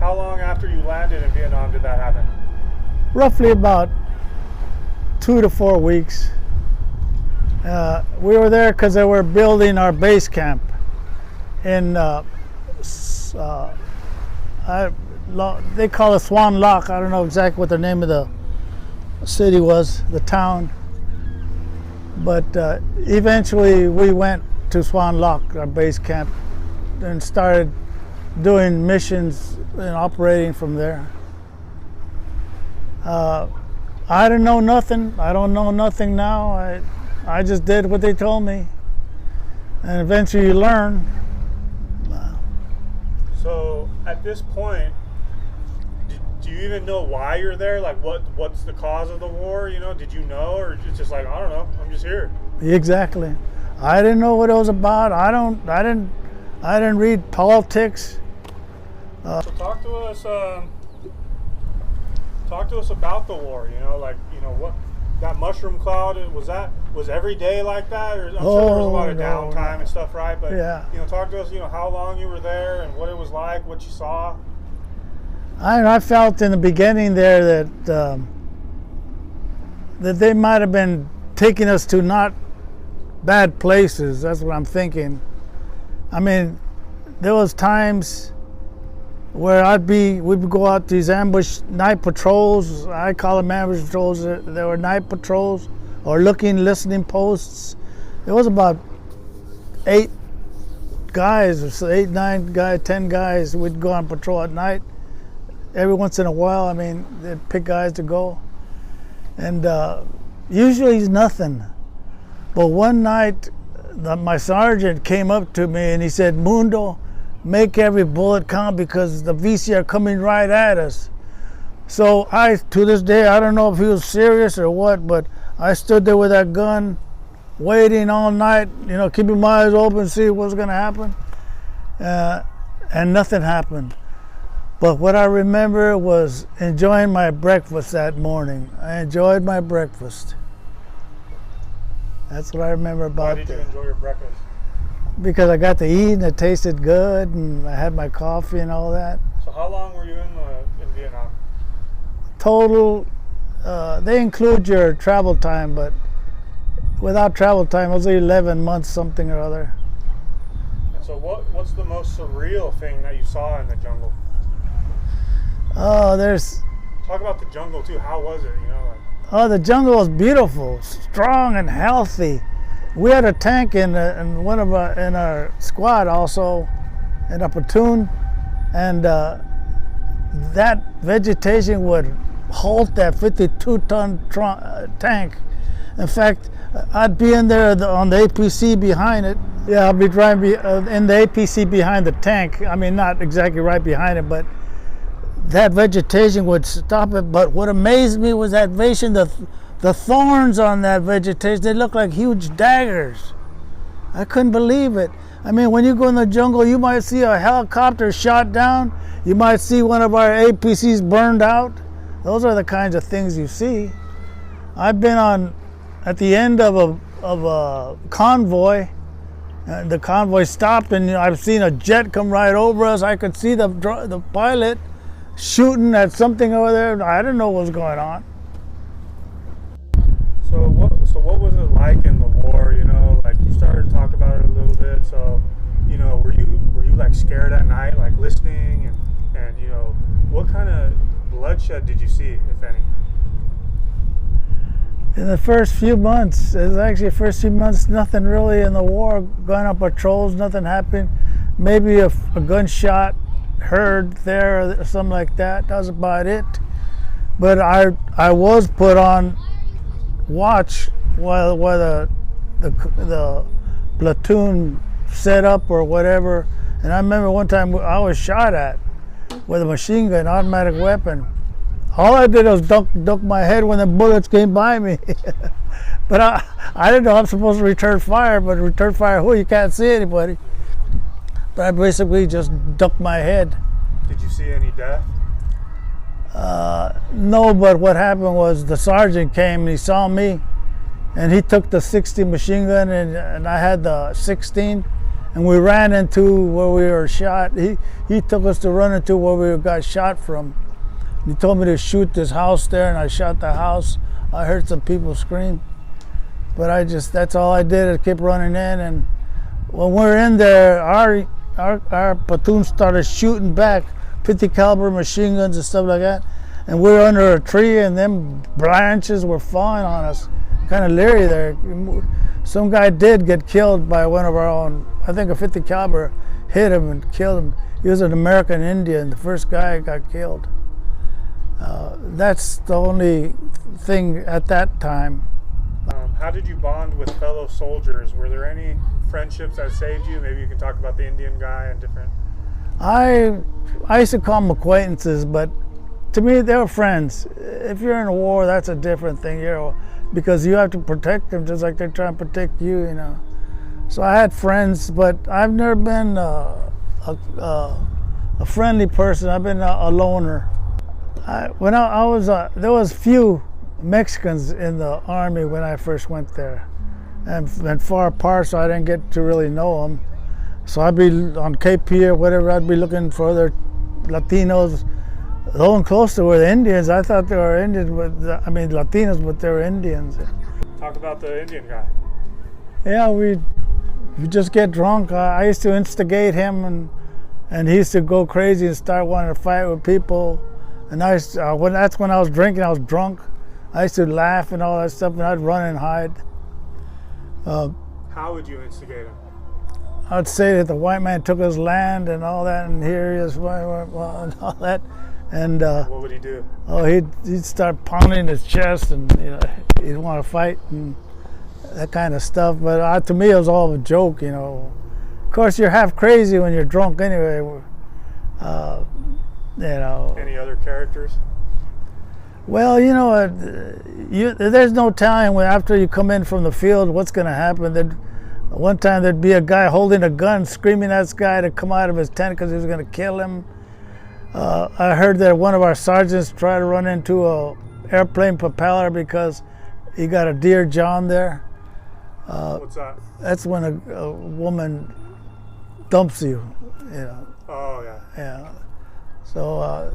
Speaker 1: how long after you landed in Vietnam did that happen?
Speaker 2: Roughly about 2 to 4 weeks. We were there because they were building our base camp in, they call it Swan Lock. I don't know exactly what the name of the city was, the town. But eventually we went to Swan Lock, our base camp, and started doing missions and operating from there. I didn't know nothing. I don't know nothing now. I just did what they told me. And eventually you learn.
Speaker 1: So at this point, do you even know why you're there? Like what's the cause of the war? You know, did you know, or it's just like, I don't know, I'm just here?
Speaker 2: Exactly. I didn't know what it was about. I didn't read politics.
Speaker 1: So talk to us about the war. You know, like, you know, what that mushroom cloud was every day like that, or I'm sure there was a lot of downtime and stuff, right? But
Speaker 2: yeah,
Speaker 1: you know, talk to us. You know, how long you were there and what it was like, what you saw.
Speaker 2: I felt in the beginning there that they might have been taking us to not bad places. That's what I'm thinking. I mean, there was times where we'd go out these ambush night patrols. I call them ambush patrols. There were night patrols or listening posts. There was about 8 guys, or 8, 9 guys, 10 guys. We'd go on patrol at night. Every once in a while, I mean, they'd pick guys to go. And usually it's nothing. But one night, my sergeant came up to me and he said, "Mundo, make every bullet count because the VC are coming right at us." So to this day, I don't know if he was serious or what, but I stood there with that gun, waiting all night, you know, keeping my eyes open, see what's going to happen. And nothing happened. But what I remember was enjoying my breakfast that morning. I enjoyed my breakfast. That's what I remember about
Speaker 1: Why did you enjoy your breakfast?
Speaker 2: Because I got to eat and it tasted good and I had my coffee and all that.
Speaker 1: So how long were you in Vietnam?
Speaker 2: Total, they include your travel time, but without travel time, it was 11 months something or other.
Speaker 1: And so what's the most surreal thing that you saw in the jungle?
Speaker 2: Oh,
Speaker 1: Talk about the jungle too. How was it? You know, like.
Speaker 2: Oh, the jungle was beautiful, strong and healthy. We had a tank in our squad also, in a platoon, and that vegetation would halt that 52-ton tank. In fact, I'd be in there on the APC behind it. Yeah, I'd be driving in the APC behind the tank. I mean, not exactly right behind it, but that vegetation would stop it. But what amazed me was that vegetation, the thorns on that vegetation, they looked like huge daggers. I couldn't believe it. I mean, when you go in the jungle, you might see a helicopter shot down. You might see one of our APCs burned out. Those are the kinds of things you see. I've been at the end of a convoy, and the convoy stopped, and I've seen a jet come right over us. I could see the pilot shooting at something over there. I didn't know what was going on.
Speaker 1: So what was it like in the war? You know, like you started to talk about it a little bit. So, you know, were you like scared at night, like listening, and you know, what kind of bloodshed did you see, if any?
Speaker 2: In the first few months, nothing really in the war. Going on patrols, nothing happened. Maybe a gunshot heard there or something like that. That was about it. But I was put on watch while the platoon set up or whatever. And I remember one time I was shot at with a machine gun, automatic weapon. All I did was duck my head when the bullets came by me. But I didn't know I'm supposed to return fire, but return fire who? You can't see anybody. But I basically just ducked my head.
Speaker 1: Did you see any death?
Speaker 2: No, but what happened was the sergeant came and he saw me, and he took the 60 machine gun and I had the 16, and we ran into where we were shot. He took us to run into where we got shot from. He told me to shoot this house there, and I shot the house. I heard some people scream, but that's all I did. I kept running in, and when we were in there, our platoon started shooting back, 50 caliber machine guns and stuff like that. And we were under a tree, and them branches were falling on us. Kind of leery there. Some guy did get killed by one of our own. I think a 50 caliber hit him and killed him. He was an American Indian, the first guy got killed. That's the only thing at that time.
Speaker 1: How did you bond with fellow soldiers? Were there any friendships that saved you? Maybe you can talk about the Indian guy and different.
Speaker 2: I used to call them acquaintances, but to me they were friends. If you're in a war, that's a different thing, because you have to protect them just like they're trying to protect you, So I had friends, but I've never been a friendly person. I've been a loner. When I was, there was few Mexicans in the Army when I first went there, and far apart, so I didn't get to really know them. So I'd be on KP or whatever, I'd be looking for other Latinos. The one closer were the Indians. I thought they were Indians, Latinos, but they were Indians.
Speaker 1: Talk about the Indian guy.
Speaker 2: Yeah, we just get drunk. I used to instigate him, and he used to go crazy and start wanting to fight with people. And that's when I was drinking, I was drunk. I used to laugh and all that stuff, and I'd run and hide.
Speaker 1: How would you instigate him?
Speaker 2: I'd say that the white man took his land and all that, and here he is, and all that. And
Speaker 1: what would he do?
Speaker 2: Oh, he'd start pounding his chest, and he'd want to fight and that kind of stuff. But to me, it was all a joke, Of course, you're half crazy when you're drunk anyway.
Speaker 1: Any other characters?
Speaker 2: Well, there's no telling after you come in from the field what's going to happen. One time there'd be a guy holding a gun, screaming at this guy to come out of his tent because he was going to kill him. I heard that one of our sergeants tried to run into a airplane propeller because he got a Dear John there.
Speaker 1: What's that?
Speaker 2: That's when a woman dumps you,
Speaker 1: Oh, yeah.
Speaker 2: Yeah. So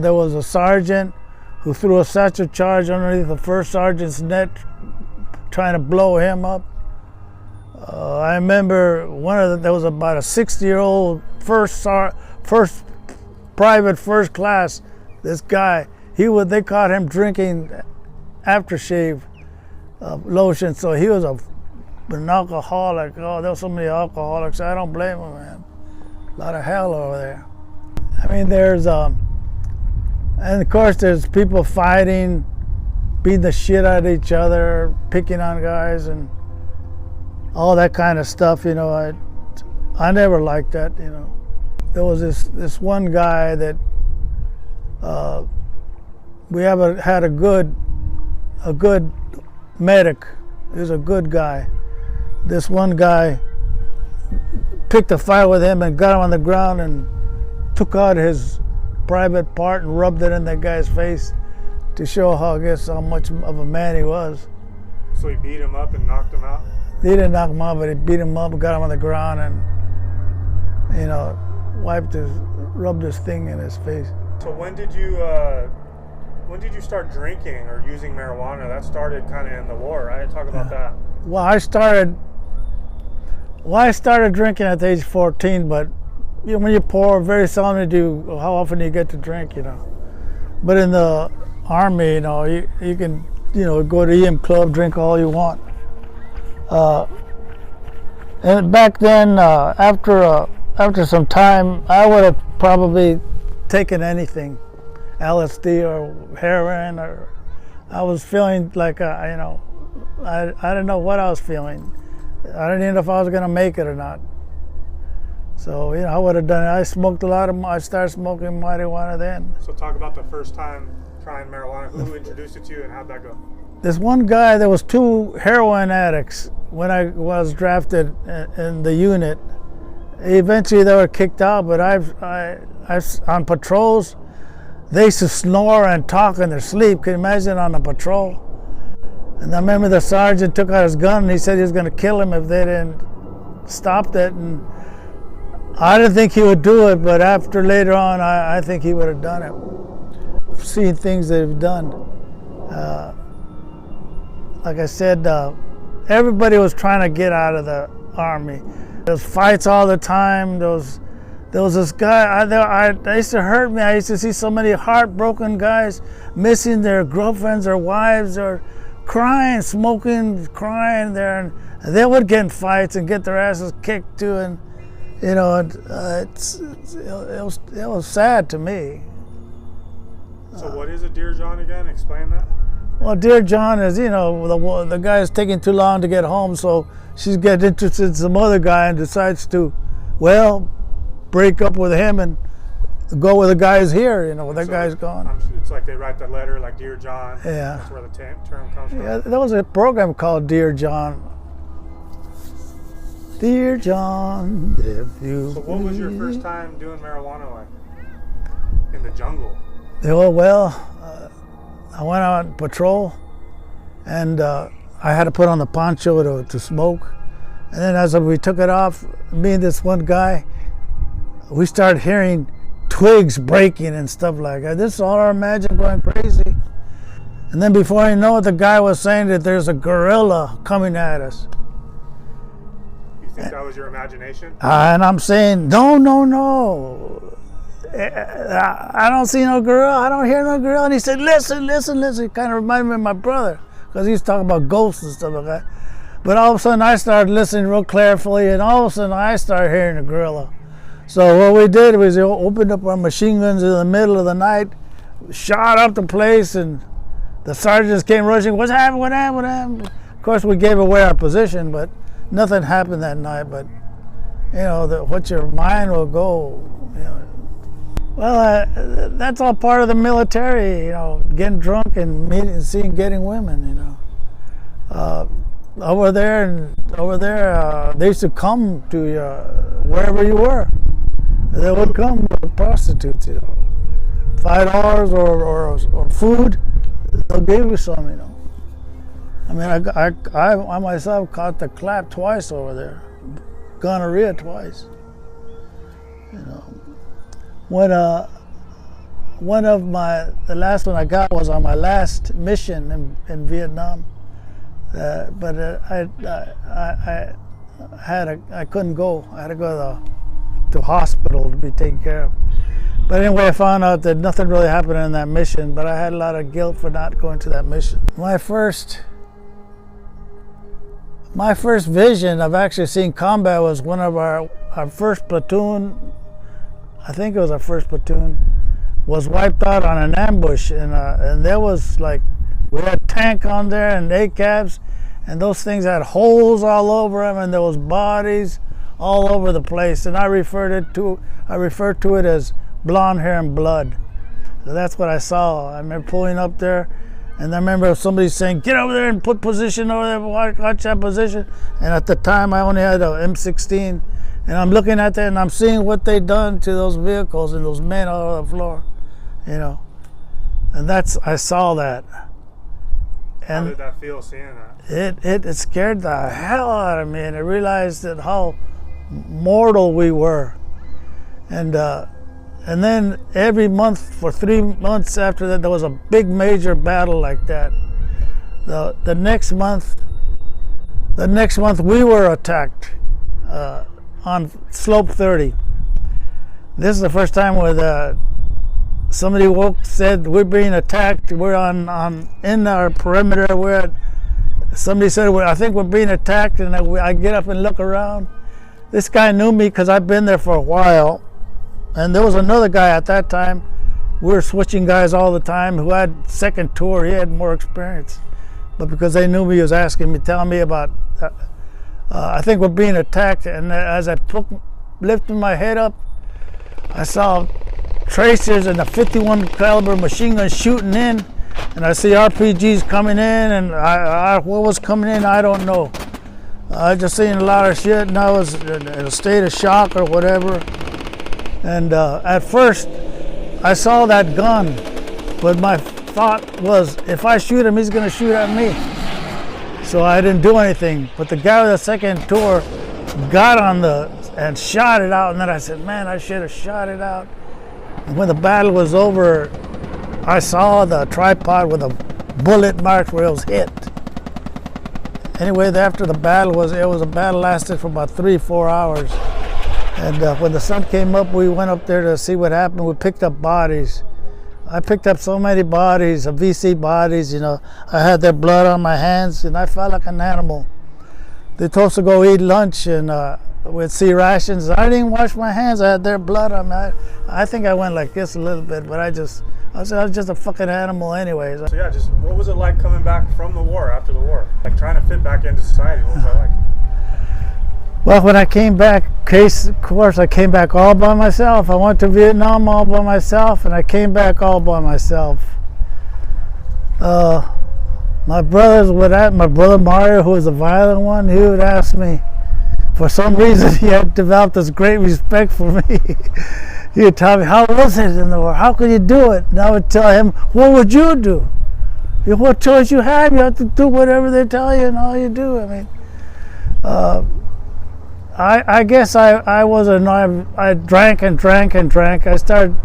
Speaker 2: there was a sergeant who threw a satchel charge underneath the first sergeant's neck, trying to blow him up. I remember there was about a 60-year-old first private first class. This guy, they caught him drinking aftershave lotion, so he was an alcoholic. Oh, there were so many alcoholics. I don't blame him, man. A lot of hell over there. There's and of course there's people fighting, beating the shit out of each other, picking on guys, and all that kind of stuff. I never liked that. There was this one guy that we had a good medic. He was a good guy. This one guy picked a fight with him and got him on the ground and took out his private part and rubbed it in that guy's face to show how much of a man he was.
Speaker 1: So he beat him up and knocked him out?
Speaker 2: He didn't knock him out, but he beat him up, got him on the ground, and rubbed his thing in his face.
Speaker 1: So when did you start drinking or using marijuana? That started kind of in the war, right? Talk about that.
Speaker 2: Well, I started drinking at the age of 14, but when you're poor, very seldom how often do you get to drink, But in the Army, you can, go to EM Club, drink all you want. And back then, after some time, I would have probably taken anything, LSD or heroin, or I was feeling like, I didn't know what I was feeling. I didn't even know if I was going to make it or not. So, I would have done it. I smoked I started smoking marijuana then.
Speaker 1: So talk about the first time trying marijuana. Who introduced it to you and how'd that go?
Speaker 2: This one guy, there was 2 heroin addicts when I was drafted in the unit. Eventually they were kicked out, but I on patrols, they used to snore and talk in their sleep. Can you imagine on a patrol? And I remember the sergeant took out his gun and he said he was going to kill him if they didn't stop it. And I didn't think he would do it, but later on, I think he would have done it. Seeing things that he've done. Like I said, everybody was trying to get out of the Army. There was fights all the time. There was this guy, I used to hurt me. I used to see so many heartbroken guys missing their girlfriends or wives or crying, smoking, crying there. And they would get in fights and get their asses kicked too. And You know, it was sad to me.
Speaker 1: So what is a Dear John again? Explain that.
Speaker 2: Well, Dear John is, you know, the guy is taking too long to get home, so she's getting interested in some other guy and decides to, well, break up with him and go where the guy's here, you know, where that guy's gone.
Speaker 1: It's like they write that letter like Dear John.
Speaker 2: Yeah.
Speaker 1: That's where the term comes from.
Speaker 2: Yeah, there was a program called Dear John. Dear John, if you...
Speaker 1: So what was your first time doing marijuana like? In the jungle?
Speaker 2: I went out on patrol, and I had to put on the poncho to smoke. And then as we took it off, me and this one guy, we started hearing twigs breaking and stuff like that. This is all our imagination going crazy. And then before I know it, the guy was saying that there's a gorilla coming at us.
Speaker 1: You think that was your imagination?
Speaker 2: And I'm saying, no. I don't see no gorilla. I don't hear no gorilla. And he said, listen. It kind of reminded me of my brother, because he's talking about ghosts and stuff like that. But all of a sudden, I started listening real carefully, and all of a sudden, I started hearing a gorilla. So what we did was we opened up our machine guns in the middle of the night, shot up the place, and the sergeants came rushing. What happened? Of course, we gave away our position, but nothing happened that night. But, you know, what your mind will go, you know. Well, that's all part of the military, you know, getting drunk and getting women, you know. Over there, they used to come to you wherever you were. They would come with prostitutes, you know. $5 or food, they'll give you some, you know. I mean, I myself caught the clap twice over there, gonorrhea twice, you know. The last one I got was on my last mission in Vietnam, but I couldn't go. I had to go to hospital to be taken care of. But anyway, I found out that nothing really happened in that mission, but I had a lot of guilt for not going to that mission. My first vision of actually seeing combat was one of our first platoon. I think it was our first platoon, was wiped out on an ambush, and there was like, we had tank on there and ACABs, and those things had holes all over them, and there was bodies all over the place, and I referred to it as blonde hair and blood. So that's what I saw. I remember pulling up there, and I remember somebody saying, "Get over there and put position over there, watch that position." And at the time, I only had an M16. And I'm looking at that and I'm seeing what they done to those vehicles and those men all over the floor, you know. And I saw that. And
Speaker 1: how did that feel, seeing that?
Speaker 2: It scared the hell out of me, and I realized that how mortal we were. And then every month for 3 months after that, there was a big major battle like that. The next month we were attacked. On slope 30. This is the first time where somebody said we're being attacked. We're in our perimeter. Somebody said I think we're being attacked, and I get up and look around. This guy knew me because I've been there for a while, and there was another guy at that time. We were switching guys all the time who had second tour. He had more experience, but because they knew me, he was asking me, telling me about. I think we're being attacked, and as I lifted my head up, I saw tracers and a 51 caliber machine gun shooting in, and I see RPGs coming in, and what was coming in, I don't know. I just seen a lot of shit, and I was in a state of shock or whatever. And at first, I saw that gun, but my thought was, if I shoot him, he's gonna shoot at me. So I didn't do anything, but the guy with the second tour got on and shot it out, and then I said, man, I should have shot it out. And when the battle was over, I saw the tripod with a bullet mark where it was hit. Anyway, after the battle a battle lasted for about 3-4 hours. And when the sun came up, we went up there to see what happened. We picked up bodies. I picked up so many bodies, VC bodies, you know. I had their blood on my hands, and I felt like an animal. They told us to go eat lunch, and with C rations. I didn't wash my hands. I had their blood on me. I think I went like this a little bit, but I was just a fucking animal anyways.
Speaker 1: So yeah, just what was it like coming back from the war, after the war? Like trying to fit back into society, what was that like?
Speaker 2: Well, when I came back, of course, I came back all by myself. I went to Vietnam all by myself, and I came back all by myself. My brother Mario, who was the violent one, he would ask me, for some reason he had developed this great respect for me. He would tell me, how was it in the war? How could you do it? And I would tell him, what would you do? What choice you have? You have to do whatever they tell you, and all you do. I mean, I guess I drank and drank and drank. I started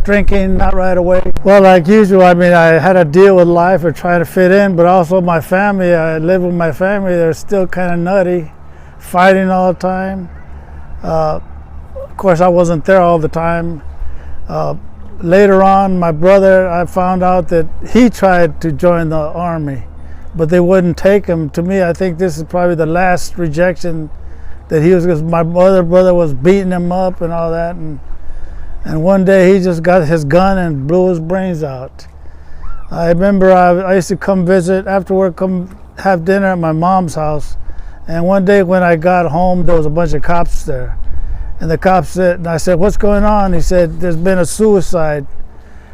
Speaker 2: drinking not right away. Well, like usual, I mean, I had to deal with life or trying to fit in, but also my family. I lived with my family. They're still kind of nutty, fighting all the time. Of course, I wasn't there all the time. Later on, my brother, I found out that he tried to join the army, but they wouldn't take him. To me, I think this is probably the last rejection that he was, because my other brother was beating him up and all that, and one day he just got his gun and blew his brains out. I remember I used to come visit after work, come have dinner at my mom's house, and one day when I got home, there was a bunch of cops there. And the cop said, and I said, what's going on? He said, there's been a suicide.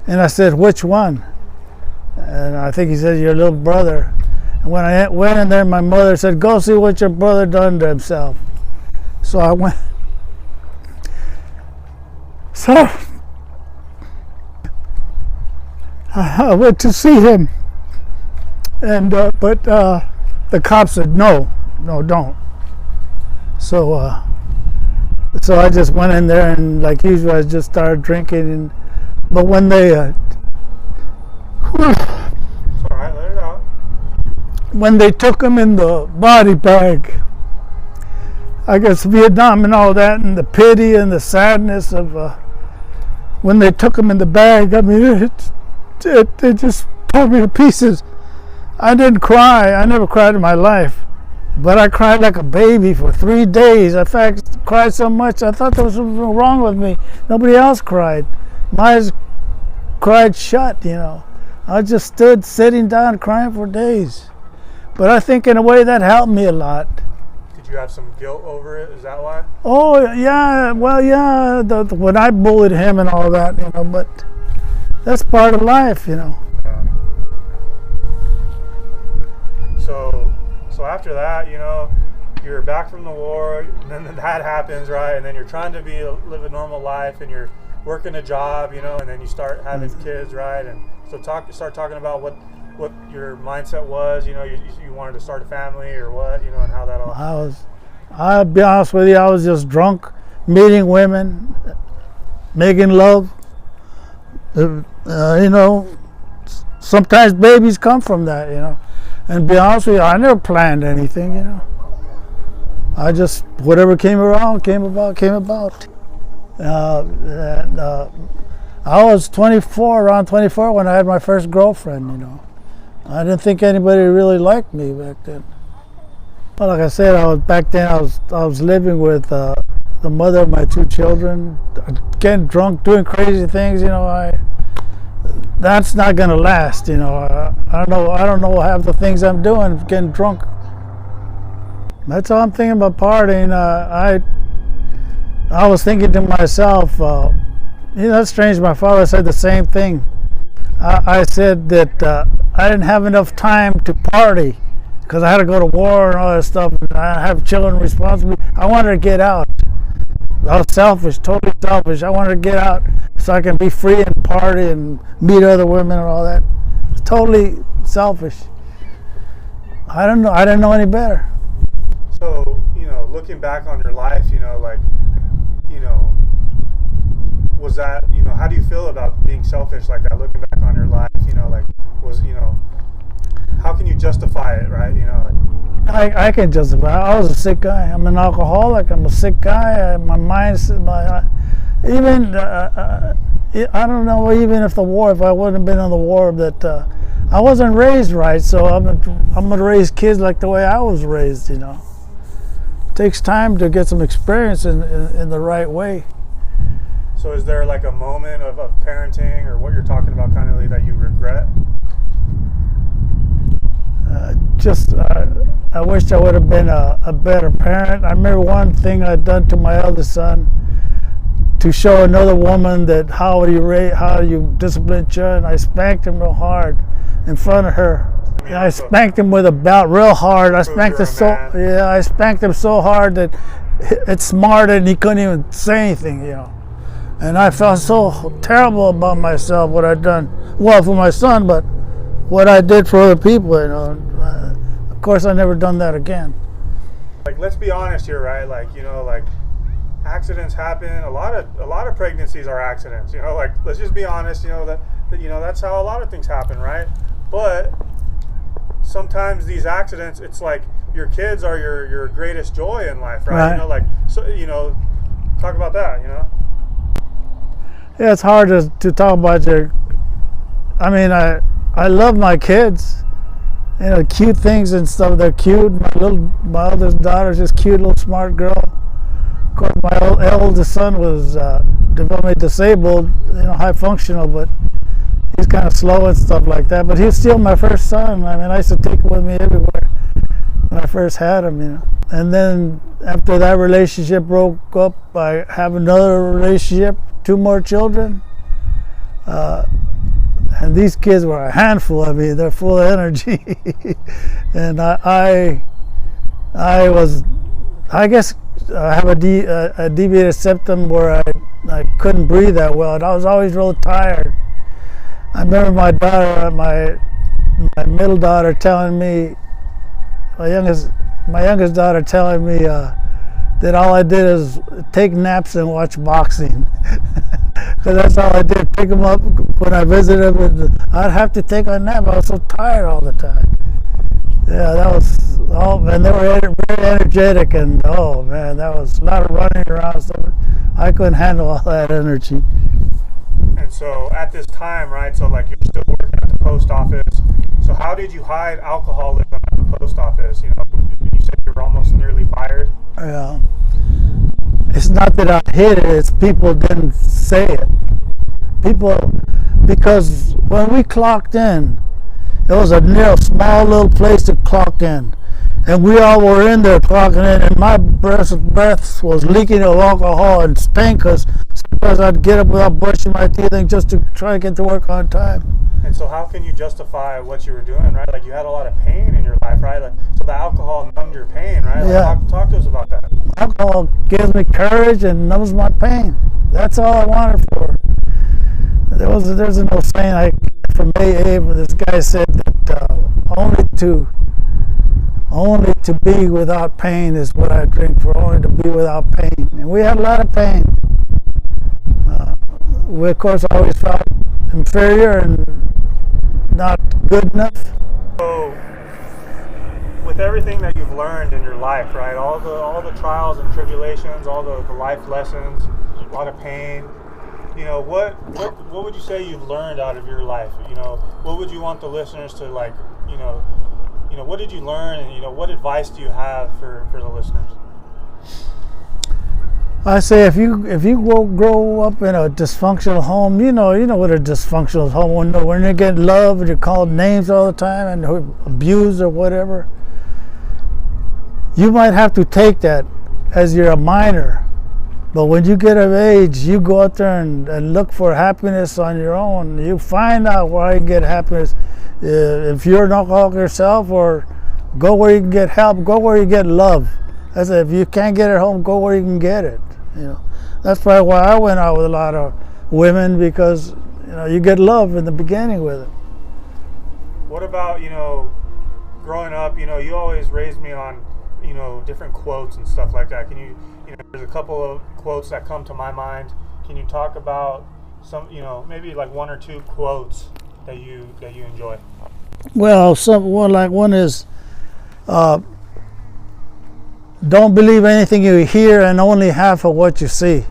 Speaker 2: And I said, which one? And I think he said, your little brother. And when I went in there, my mother said, go see what your brother done to himself. So I went. So I went to see him. And but the cop said, no, don't. So I just went in there, and like usual, I just started drinking. But when they,
Speaker 1: It's all right, let it out.
Speaker 2: When they took him in the body bag, I guess Vietnam and all that, and the pity and the sadness of when they took him in the bag, I mean, it just tore me to pieces. I didn't cry. I never cried in my life. But I cried like a baby for 3 days. In fact, cried so much I thought there was something wrong with me. Nobody else cried. My eyes cried shut, you know. I just stood sitting down crying for days. But I think in a way that helped me a lot.
Speaker 1: Did you have some guilt over it? Is that why?
Speaker 2: Oh, yeah. Well, yeah. When I bullied him and all that, you know, but that's part of life, you know.
Speaker 1: So after that, you know, you're back from the war, and then that happens, right? And then you're trying to live a normal life, and you're working a job, you know, and then you start having kids, right? And so start talking about what your mindset was, you know, you wanted to start a family or what, you know, and how that all.
Speaker 2: I'll be honest with you, I was just drunk, meeting women, making love. You know, sometimes babies come from that, you know. And to be honest with you, I never planned anything, you know. I just, whatever came around, came about. I was 24, around 24 when I had my first girlfriend, you know. I didn't think anybody really liked me back then. Well, like I said, I was living with the mother of my 2 children, getting drunk, doing crazy things, you know. That's not gonna last, you know. I don't know half the things I'm doing, getting drunk. That's all I'm thinking about partying. I was thinking to myself, you know, that's strange. My father said the same thing. I said that I didn't have enough time to party because I had to go to war and all that stuff. And I have children responsible. I wanted to get out. I was selfish, totally selfish. I wanted to get out so I can be free and party and meet other women and all that. It's totally selfish. I didn't know any better.
Speaker 1: So, you know, looking back on your life, you know, like, you know, was that, you know, how do you feel about being selfish like that? Looking back on your life, you know, like, you know, how can you justify it, right? You know, like,
Speaker 2: I can justify it. I was a sick guy. I'm an alcoholic. I'm a sick guy. My mind's, even, I don't know, even if I wouldn't have been in the war, that I wasn't raised right, so I'm going to raise kids like the way I was raised, you know. takes time to get some experience in the right way.
Speaker 1: So is there like a moment of parenting or what you're talking about kind of that you regret?
Speaker 2: I wish I would have been a better parent. I remember one thing I'd done to my eldest son to show another woman that how you discipline children. I spanked him real hard in front of her. I spanked him with a belt real hard. I spanked him so hard that it smarted and he couldn't even say anything, you know. And I felt so terrible about myself, what I'd done. Well, for my son, but what I did for other people, you know. Of course, I never done that again.
Speaker 1: Like, let's be honest here, right? Like, you know, like accidents happen. A lot of pregnancies are accidents. You know, like let's just be honest. You know that that's how a lot of things happen, right? But sometimes these accidents, it's like your kids are your greatest joy in life, right? You know, like so. You know, talk about that. You know.
Speaker 2: Yeah, it's hard to talk about I mean, I love my kids. You know, cute things and stuff. They're cute. My oldest daughter's just cute, little smart girl. Of course, my eldest son was developmentally disabled. You know, high functional, but he's kind of slow and stuff like that. But he's still my first son. I mean, I used to take him with me everywhere when I first had him. You know, and then after that relationship broke up, I have another relationship, 2 more children. And these kids were a handful. I mean, they're full of energy. And I guess I have a deviated septum where I couldn't breathe that well. And I was always real tired. I remember my daughter, my middle daughter telling me, my youngest daughter telling me that all I did is take naps and watch boxing. Because that's all I did, pick them up when I visited them. I'd have to take a nap. I was so tired all the time. Yeah, that was all, and they were very energetic, and oh man, that was a lot of running around. So I couldn't handle all that energy.
Speaker 1: And so at this time, right, so like you're still working at the post office. So how did you hide alcoholism at the post office? You know, you said you were almost nearly fired.
Speaker 2: Yeah. It's not that I hid it, it's people didn't say it. Because when we clocked in, it was a small little place to clock in. And we all were in there clocking in, and my breath was leaking of alcohol and stank because sometimes I'd get up without brushing my teeth and just to try to get to work on time.
Speaker 1: And so how can you justify what you were doing, right? Like you had a lot of pain in your life, right? Like, so the alcohol numbed your pain, right? Like,
Speaker 2: yeah.
Speaker 1: Talk to us about that.
Speaker 2: Alcohol gives me courage and numbs my pain. That's all I wanted for. There's no saying from AA, but this guy said that only to be without pain is what I drink for. Only to be without pain, and we had a lot of pain. We of course always felt inferior and not good enough.
Speaker 1: So, with everything that you've learned in your life, right? All the trials and tribulations, all the life lessons, a lot of pain. You know, what would you say you've learned out of your life? You know, what would you want the listeners to like? You know, what did you learn, and you know, what advice do you have for the listeners?
Speaker 2: I say if you grow up in a dysfunctional home, you know what a dysfunctional home when you get love and you're called names all the time and abused or whatever. You might have to take that as you're a minor, but when you get of age, you go out there and look for happiness on your own. You find out where you can get happiness. If you're an alcoholic yourself, or go where you can get help, go where you get love. I said, if you can't get it at home, go where you can get it. You know, that's probably why I went out with a lot of women, because you get love in the beginning with it.
Speaker 1: What about growing up? You always raised me on different quotes and stuff like that. Can you there's a couple of quotes that come to my mind. Can you talk about some maybe like 1 or 2 quotes that you enjoy?
Speaker 2: Well, one is don't believe anything you hear and only half of what you see.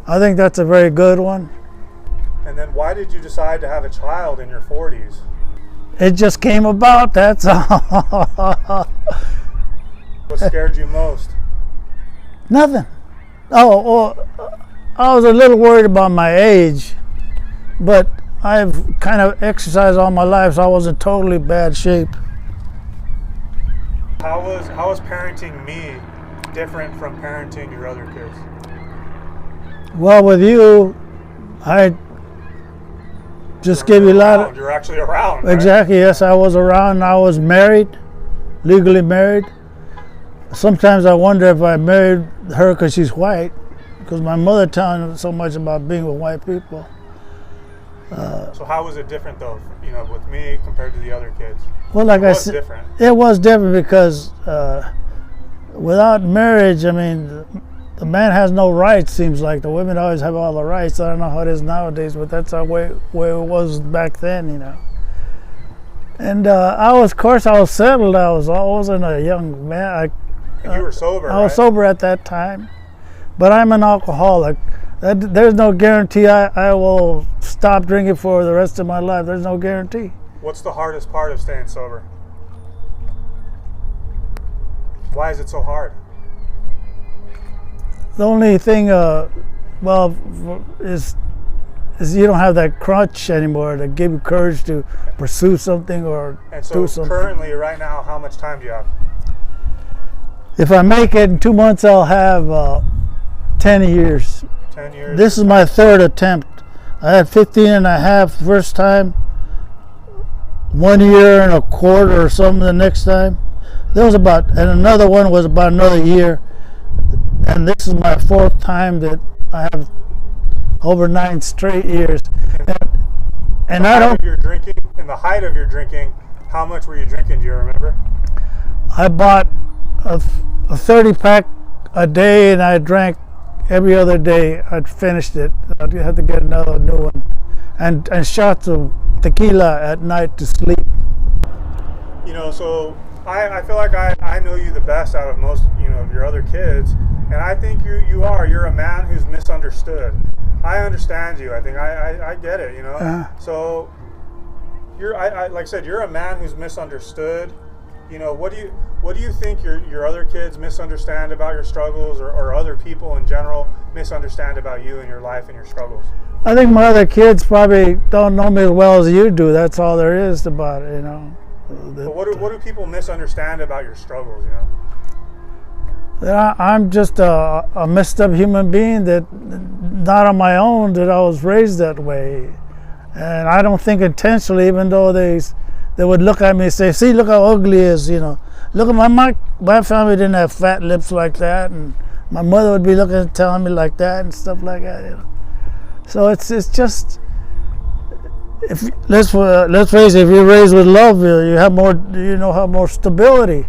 Speaker 2: I think that's a very good one.
Speaker 1: And then why did you decide to have a child in your 40s?
Speaker 2: It just came about, that's all.
Speaker 1: What scared you most?
Speaker 2: Nothing. I was a little worried about my age, but I've kind of exercised all my life, so I was in totally bad shape.
Speaker 1: How was parenting me different from parenting your other kids?
Speaker 2: Well, with you, I just gave you a lot of...
Speaker 1: You're actually around, right?
Speaker 2: Exactly, yes, I was around. I was married, legally married. Sometimes I wonder if I married her because she's white, because my mother taught me so much about being with white people.
Speaker 1: So how was it different though, with me compared to the other kids?
Speaker 2: Well, like I said, it was different because without marriage, I mean, the man has no rights, seems like. The women always have all the rights. I don't know how it is nowadays, but that's the way it was back then, And I was settled. I wasn't a young man.
Speaker 1: And you were sober,
Speaker 2: I was sober at that time. But I'm an alcoholic. There's no guarantee I will stop drinking for the rest of my life. There's no guarantee.
Speaker 1: What's the hardest part of staying sober? Why is it so hard?
Speaker 2: The only thing, is you don't have that crutch anymore to give you courage to pursue something or do something.
Speaker 1: Currently, right now, how much time do you have?
Speaker 2: If I make it in 2 months, I'll have 10 years.
Speaker 1: 10 years?
Speaker 2: This is my third attempt. I had 15 and a half the first time, 1 year and a quarter or something the next time. And another one was about another year. And this is my fourth time that I have over 9 straight years. And I don't...
Speaker 1: In the height of your drinking, how much were you drinking, do you remember?
Speaker 2: I bought a 30-pack a day, and I drank every other day. I'd finished it. I'd have to get another new one. And shots of tequila at night to sleep.
Speaker 1: So I feel like I know you the best out of most, of your other kids. And I think you're a man who's misunderstood. I understand you. I think I get it, So like I said, you're a man who's misunderstood. What do you think your other kids misunderstand about your struggles, or other people in general misunderstand about you and your life and your struggles?
Speaker 2: I think my other kids probably don't know me as well as you do. That's all there is about it,
Speaker 1: But what do people misunderstand about your struggles,
Speaker 2: That I'm just a messed up human being that not on my own, that I was raised that way. And I don't think intentionally, even though they would look at me and say, see, look how ugly he is, Look at my family didn't have fat lips like that, and my mother would be telling me like that and stuff like that, So it's just, let's face it, if you're raised with love, you have more stability.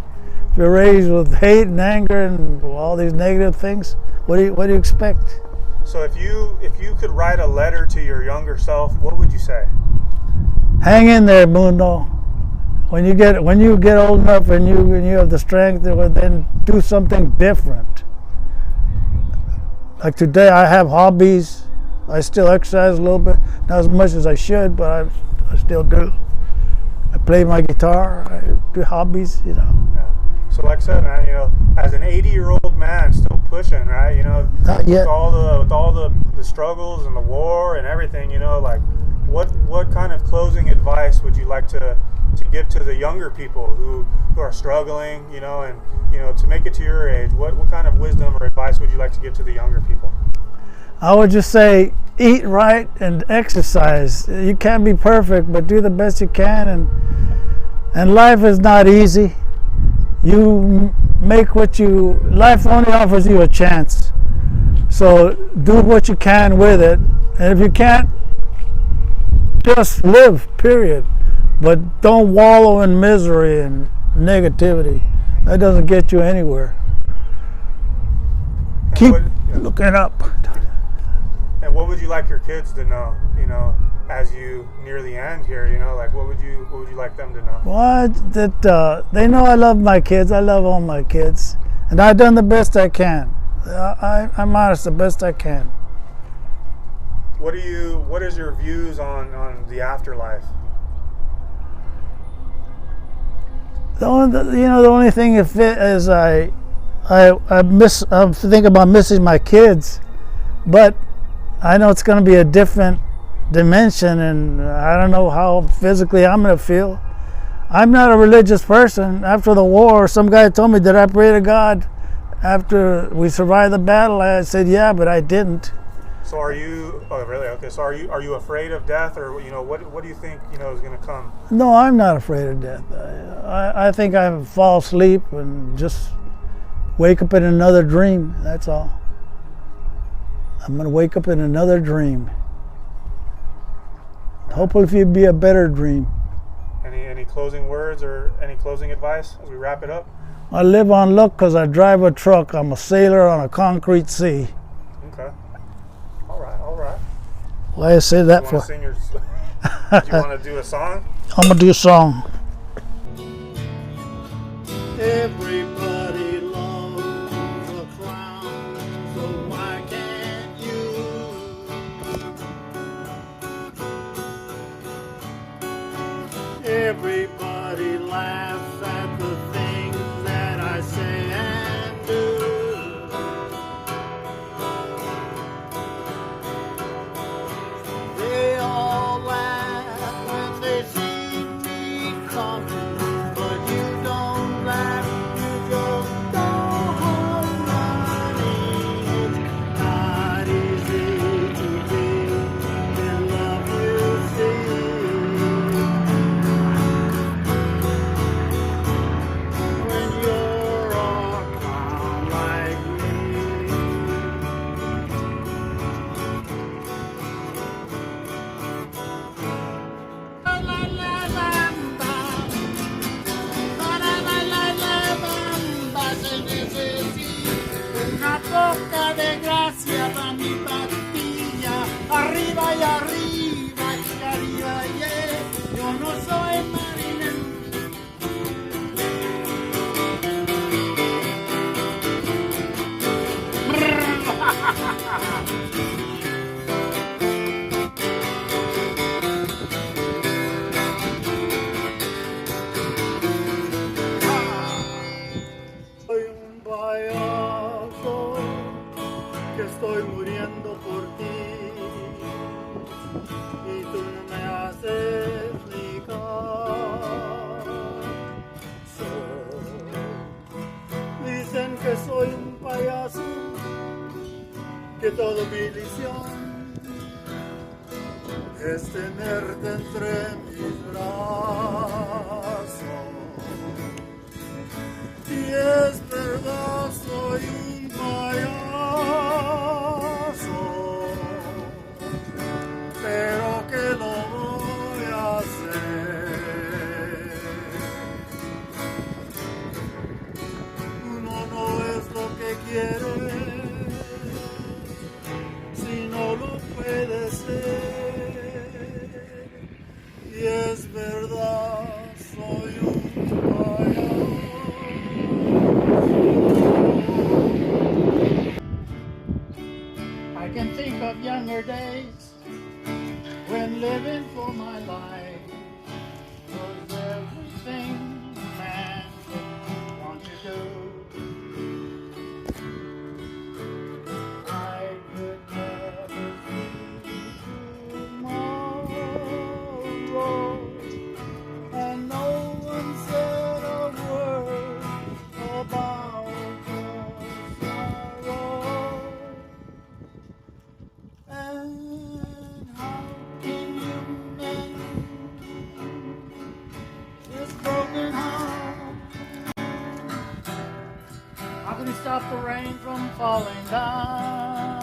Speaker 2: If you're raised with hate and anger and all these negative things, what do you expect?
Speaker 1: So if you could write a letter to your younger self, what would you say?
Speaker 2: Hang in there, Edmundo. When you get old enough and you have the strength, then do something different. Like today, I have hobbies. I still exercise a little bit, not as much as I should, but I still do. I play my guitar. I do hobbies,
Speaker 1: Yeah. So like I said, man, as an 80-year-old man still pushing, right?
Speaker 2: Not yet.
Speaker 1: With all the struggles and the war and everything, what kind of closing advice would you like to give to the younger people who are struggling, and to make it to your age? What kind of wisdom or advice would you like to give to the younger people?
Speaker 2: I would just say eat right and exercise. You can't be perfect, but do the best you can, and life is not easy. Life only offers you a chance. So do what you can with it. And if you can't, just live, period. But don't wallow in misery and negativity. That doesn't get you anywhere. Keep looking up.
Speaker 1: And what would you like your kids to know, as you near the end here, what would you like them to know?
Speaker 2: Well, that they know I love my kids. I love all my kids. And I've done the best I can. I'm honest, the best I can.
Speaker 1: What is your views on the afterlife?
Speaker 2: The only thing is I'm thinking about missing my kids, but I know it's going to be a different dimension, and I don't know how physically I'm going to feel. I'm not a religious person. After the war, some guy told me, did I pray to God after we survived the battle? I said, yeah, but I didn't.
Speaker 1: So are you? Oh, really? Okay. So are you afraid of death, or what do you think is going to come?
Speaker 2: No, I'm not afraid of death. I think I fall asleep and just wake up in another dream. That's all. I'm going to wake up in another dream. Hopefully it'll be a better dream.
Speaker 1: Any closing words or any closing advice as we wrap it up?
Speaker 2: I live on luck because I drive a truck. I'm a sailor on a concrete sea.
Speaker 1: Okay. All right.
Speaker 2: Why I say that for?
Speaker 1: Do you want to do a song?
Speaker 2: I'm going to do a song.
Speaker 3: Everybody loves a clown, so why can't you? Everybody laughs at the things that I say and do. They all laugh when they see me coming, but you don't laugh, you just go home running. It's not easy to be in love, you see. When you're a clown like me. Se necesita una poca de gracia para mi pastilla, arriba y arriba y arriba, yeah. Yo no soy marinero. Soy un payaso que estoy muriendo por ti y tú no me haces ni caso. Dicen que soy un payaso, que todo mi ilusión es tenerte entre mis brazos. Y es verdad, soy un payaso, pero ¿qué lo voy a hacer? Uno no es lo que quiere, si no lo puede ser. Y es verdad, soy un payaso. I can think of younger days when living for my life was everything a man would want to do. I could never see tomorrow, and no one said a word about the sorrow. And how can you mend this broken heart? How can you stop the rain from falling down?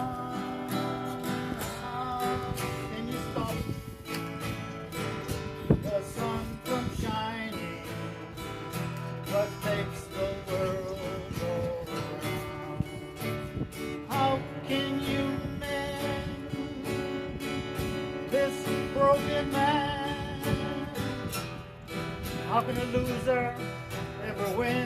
Speaker 3: How can you stop the sun from shining? What makes the world go round? How can you mend this broken man? How can a loser ever win?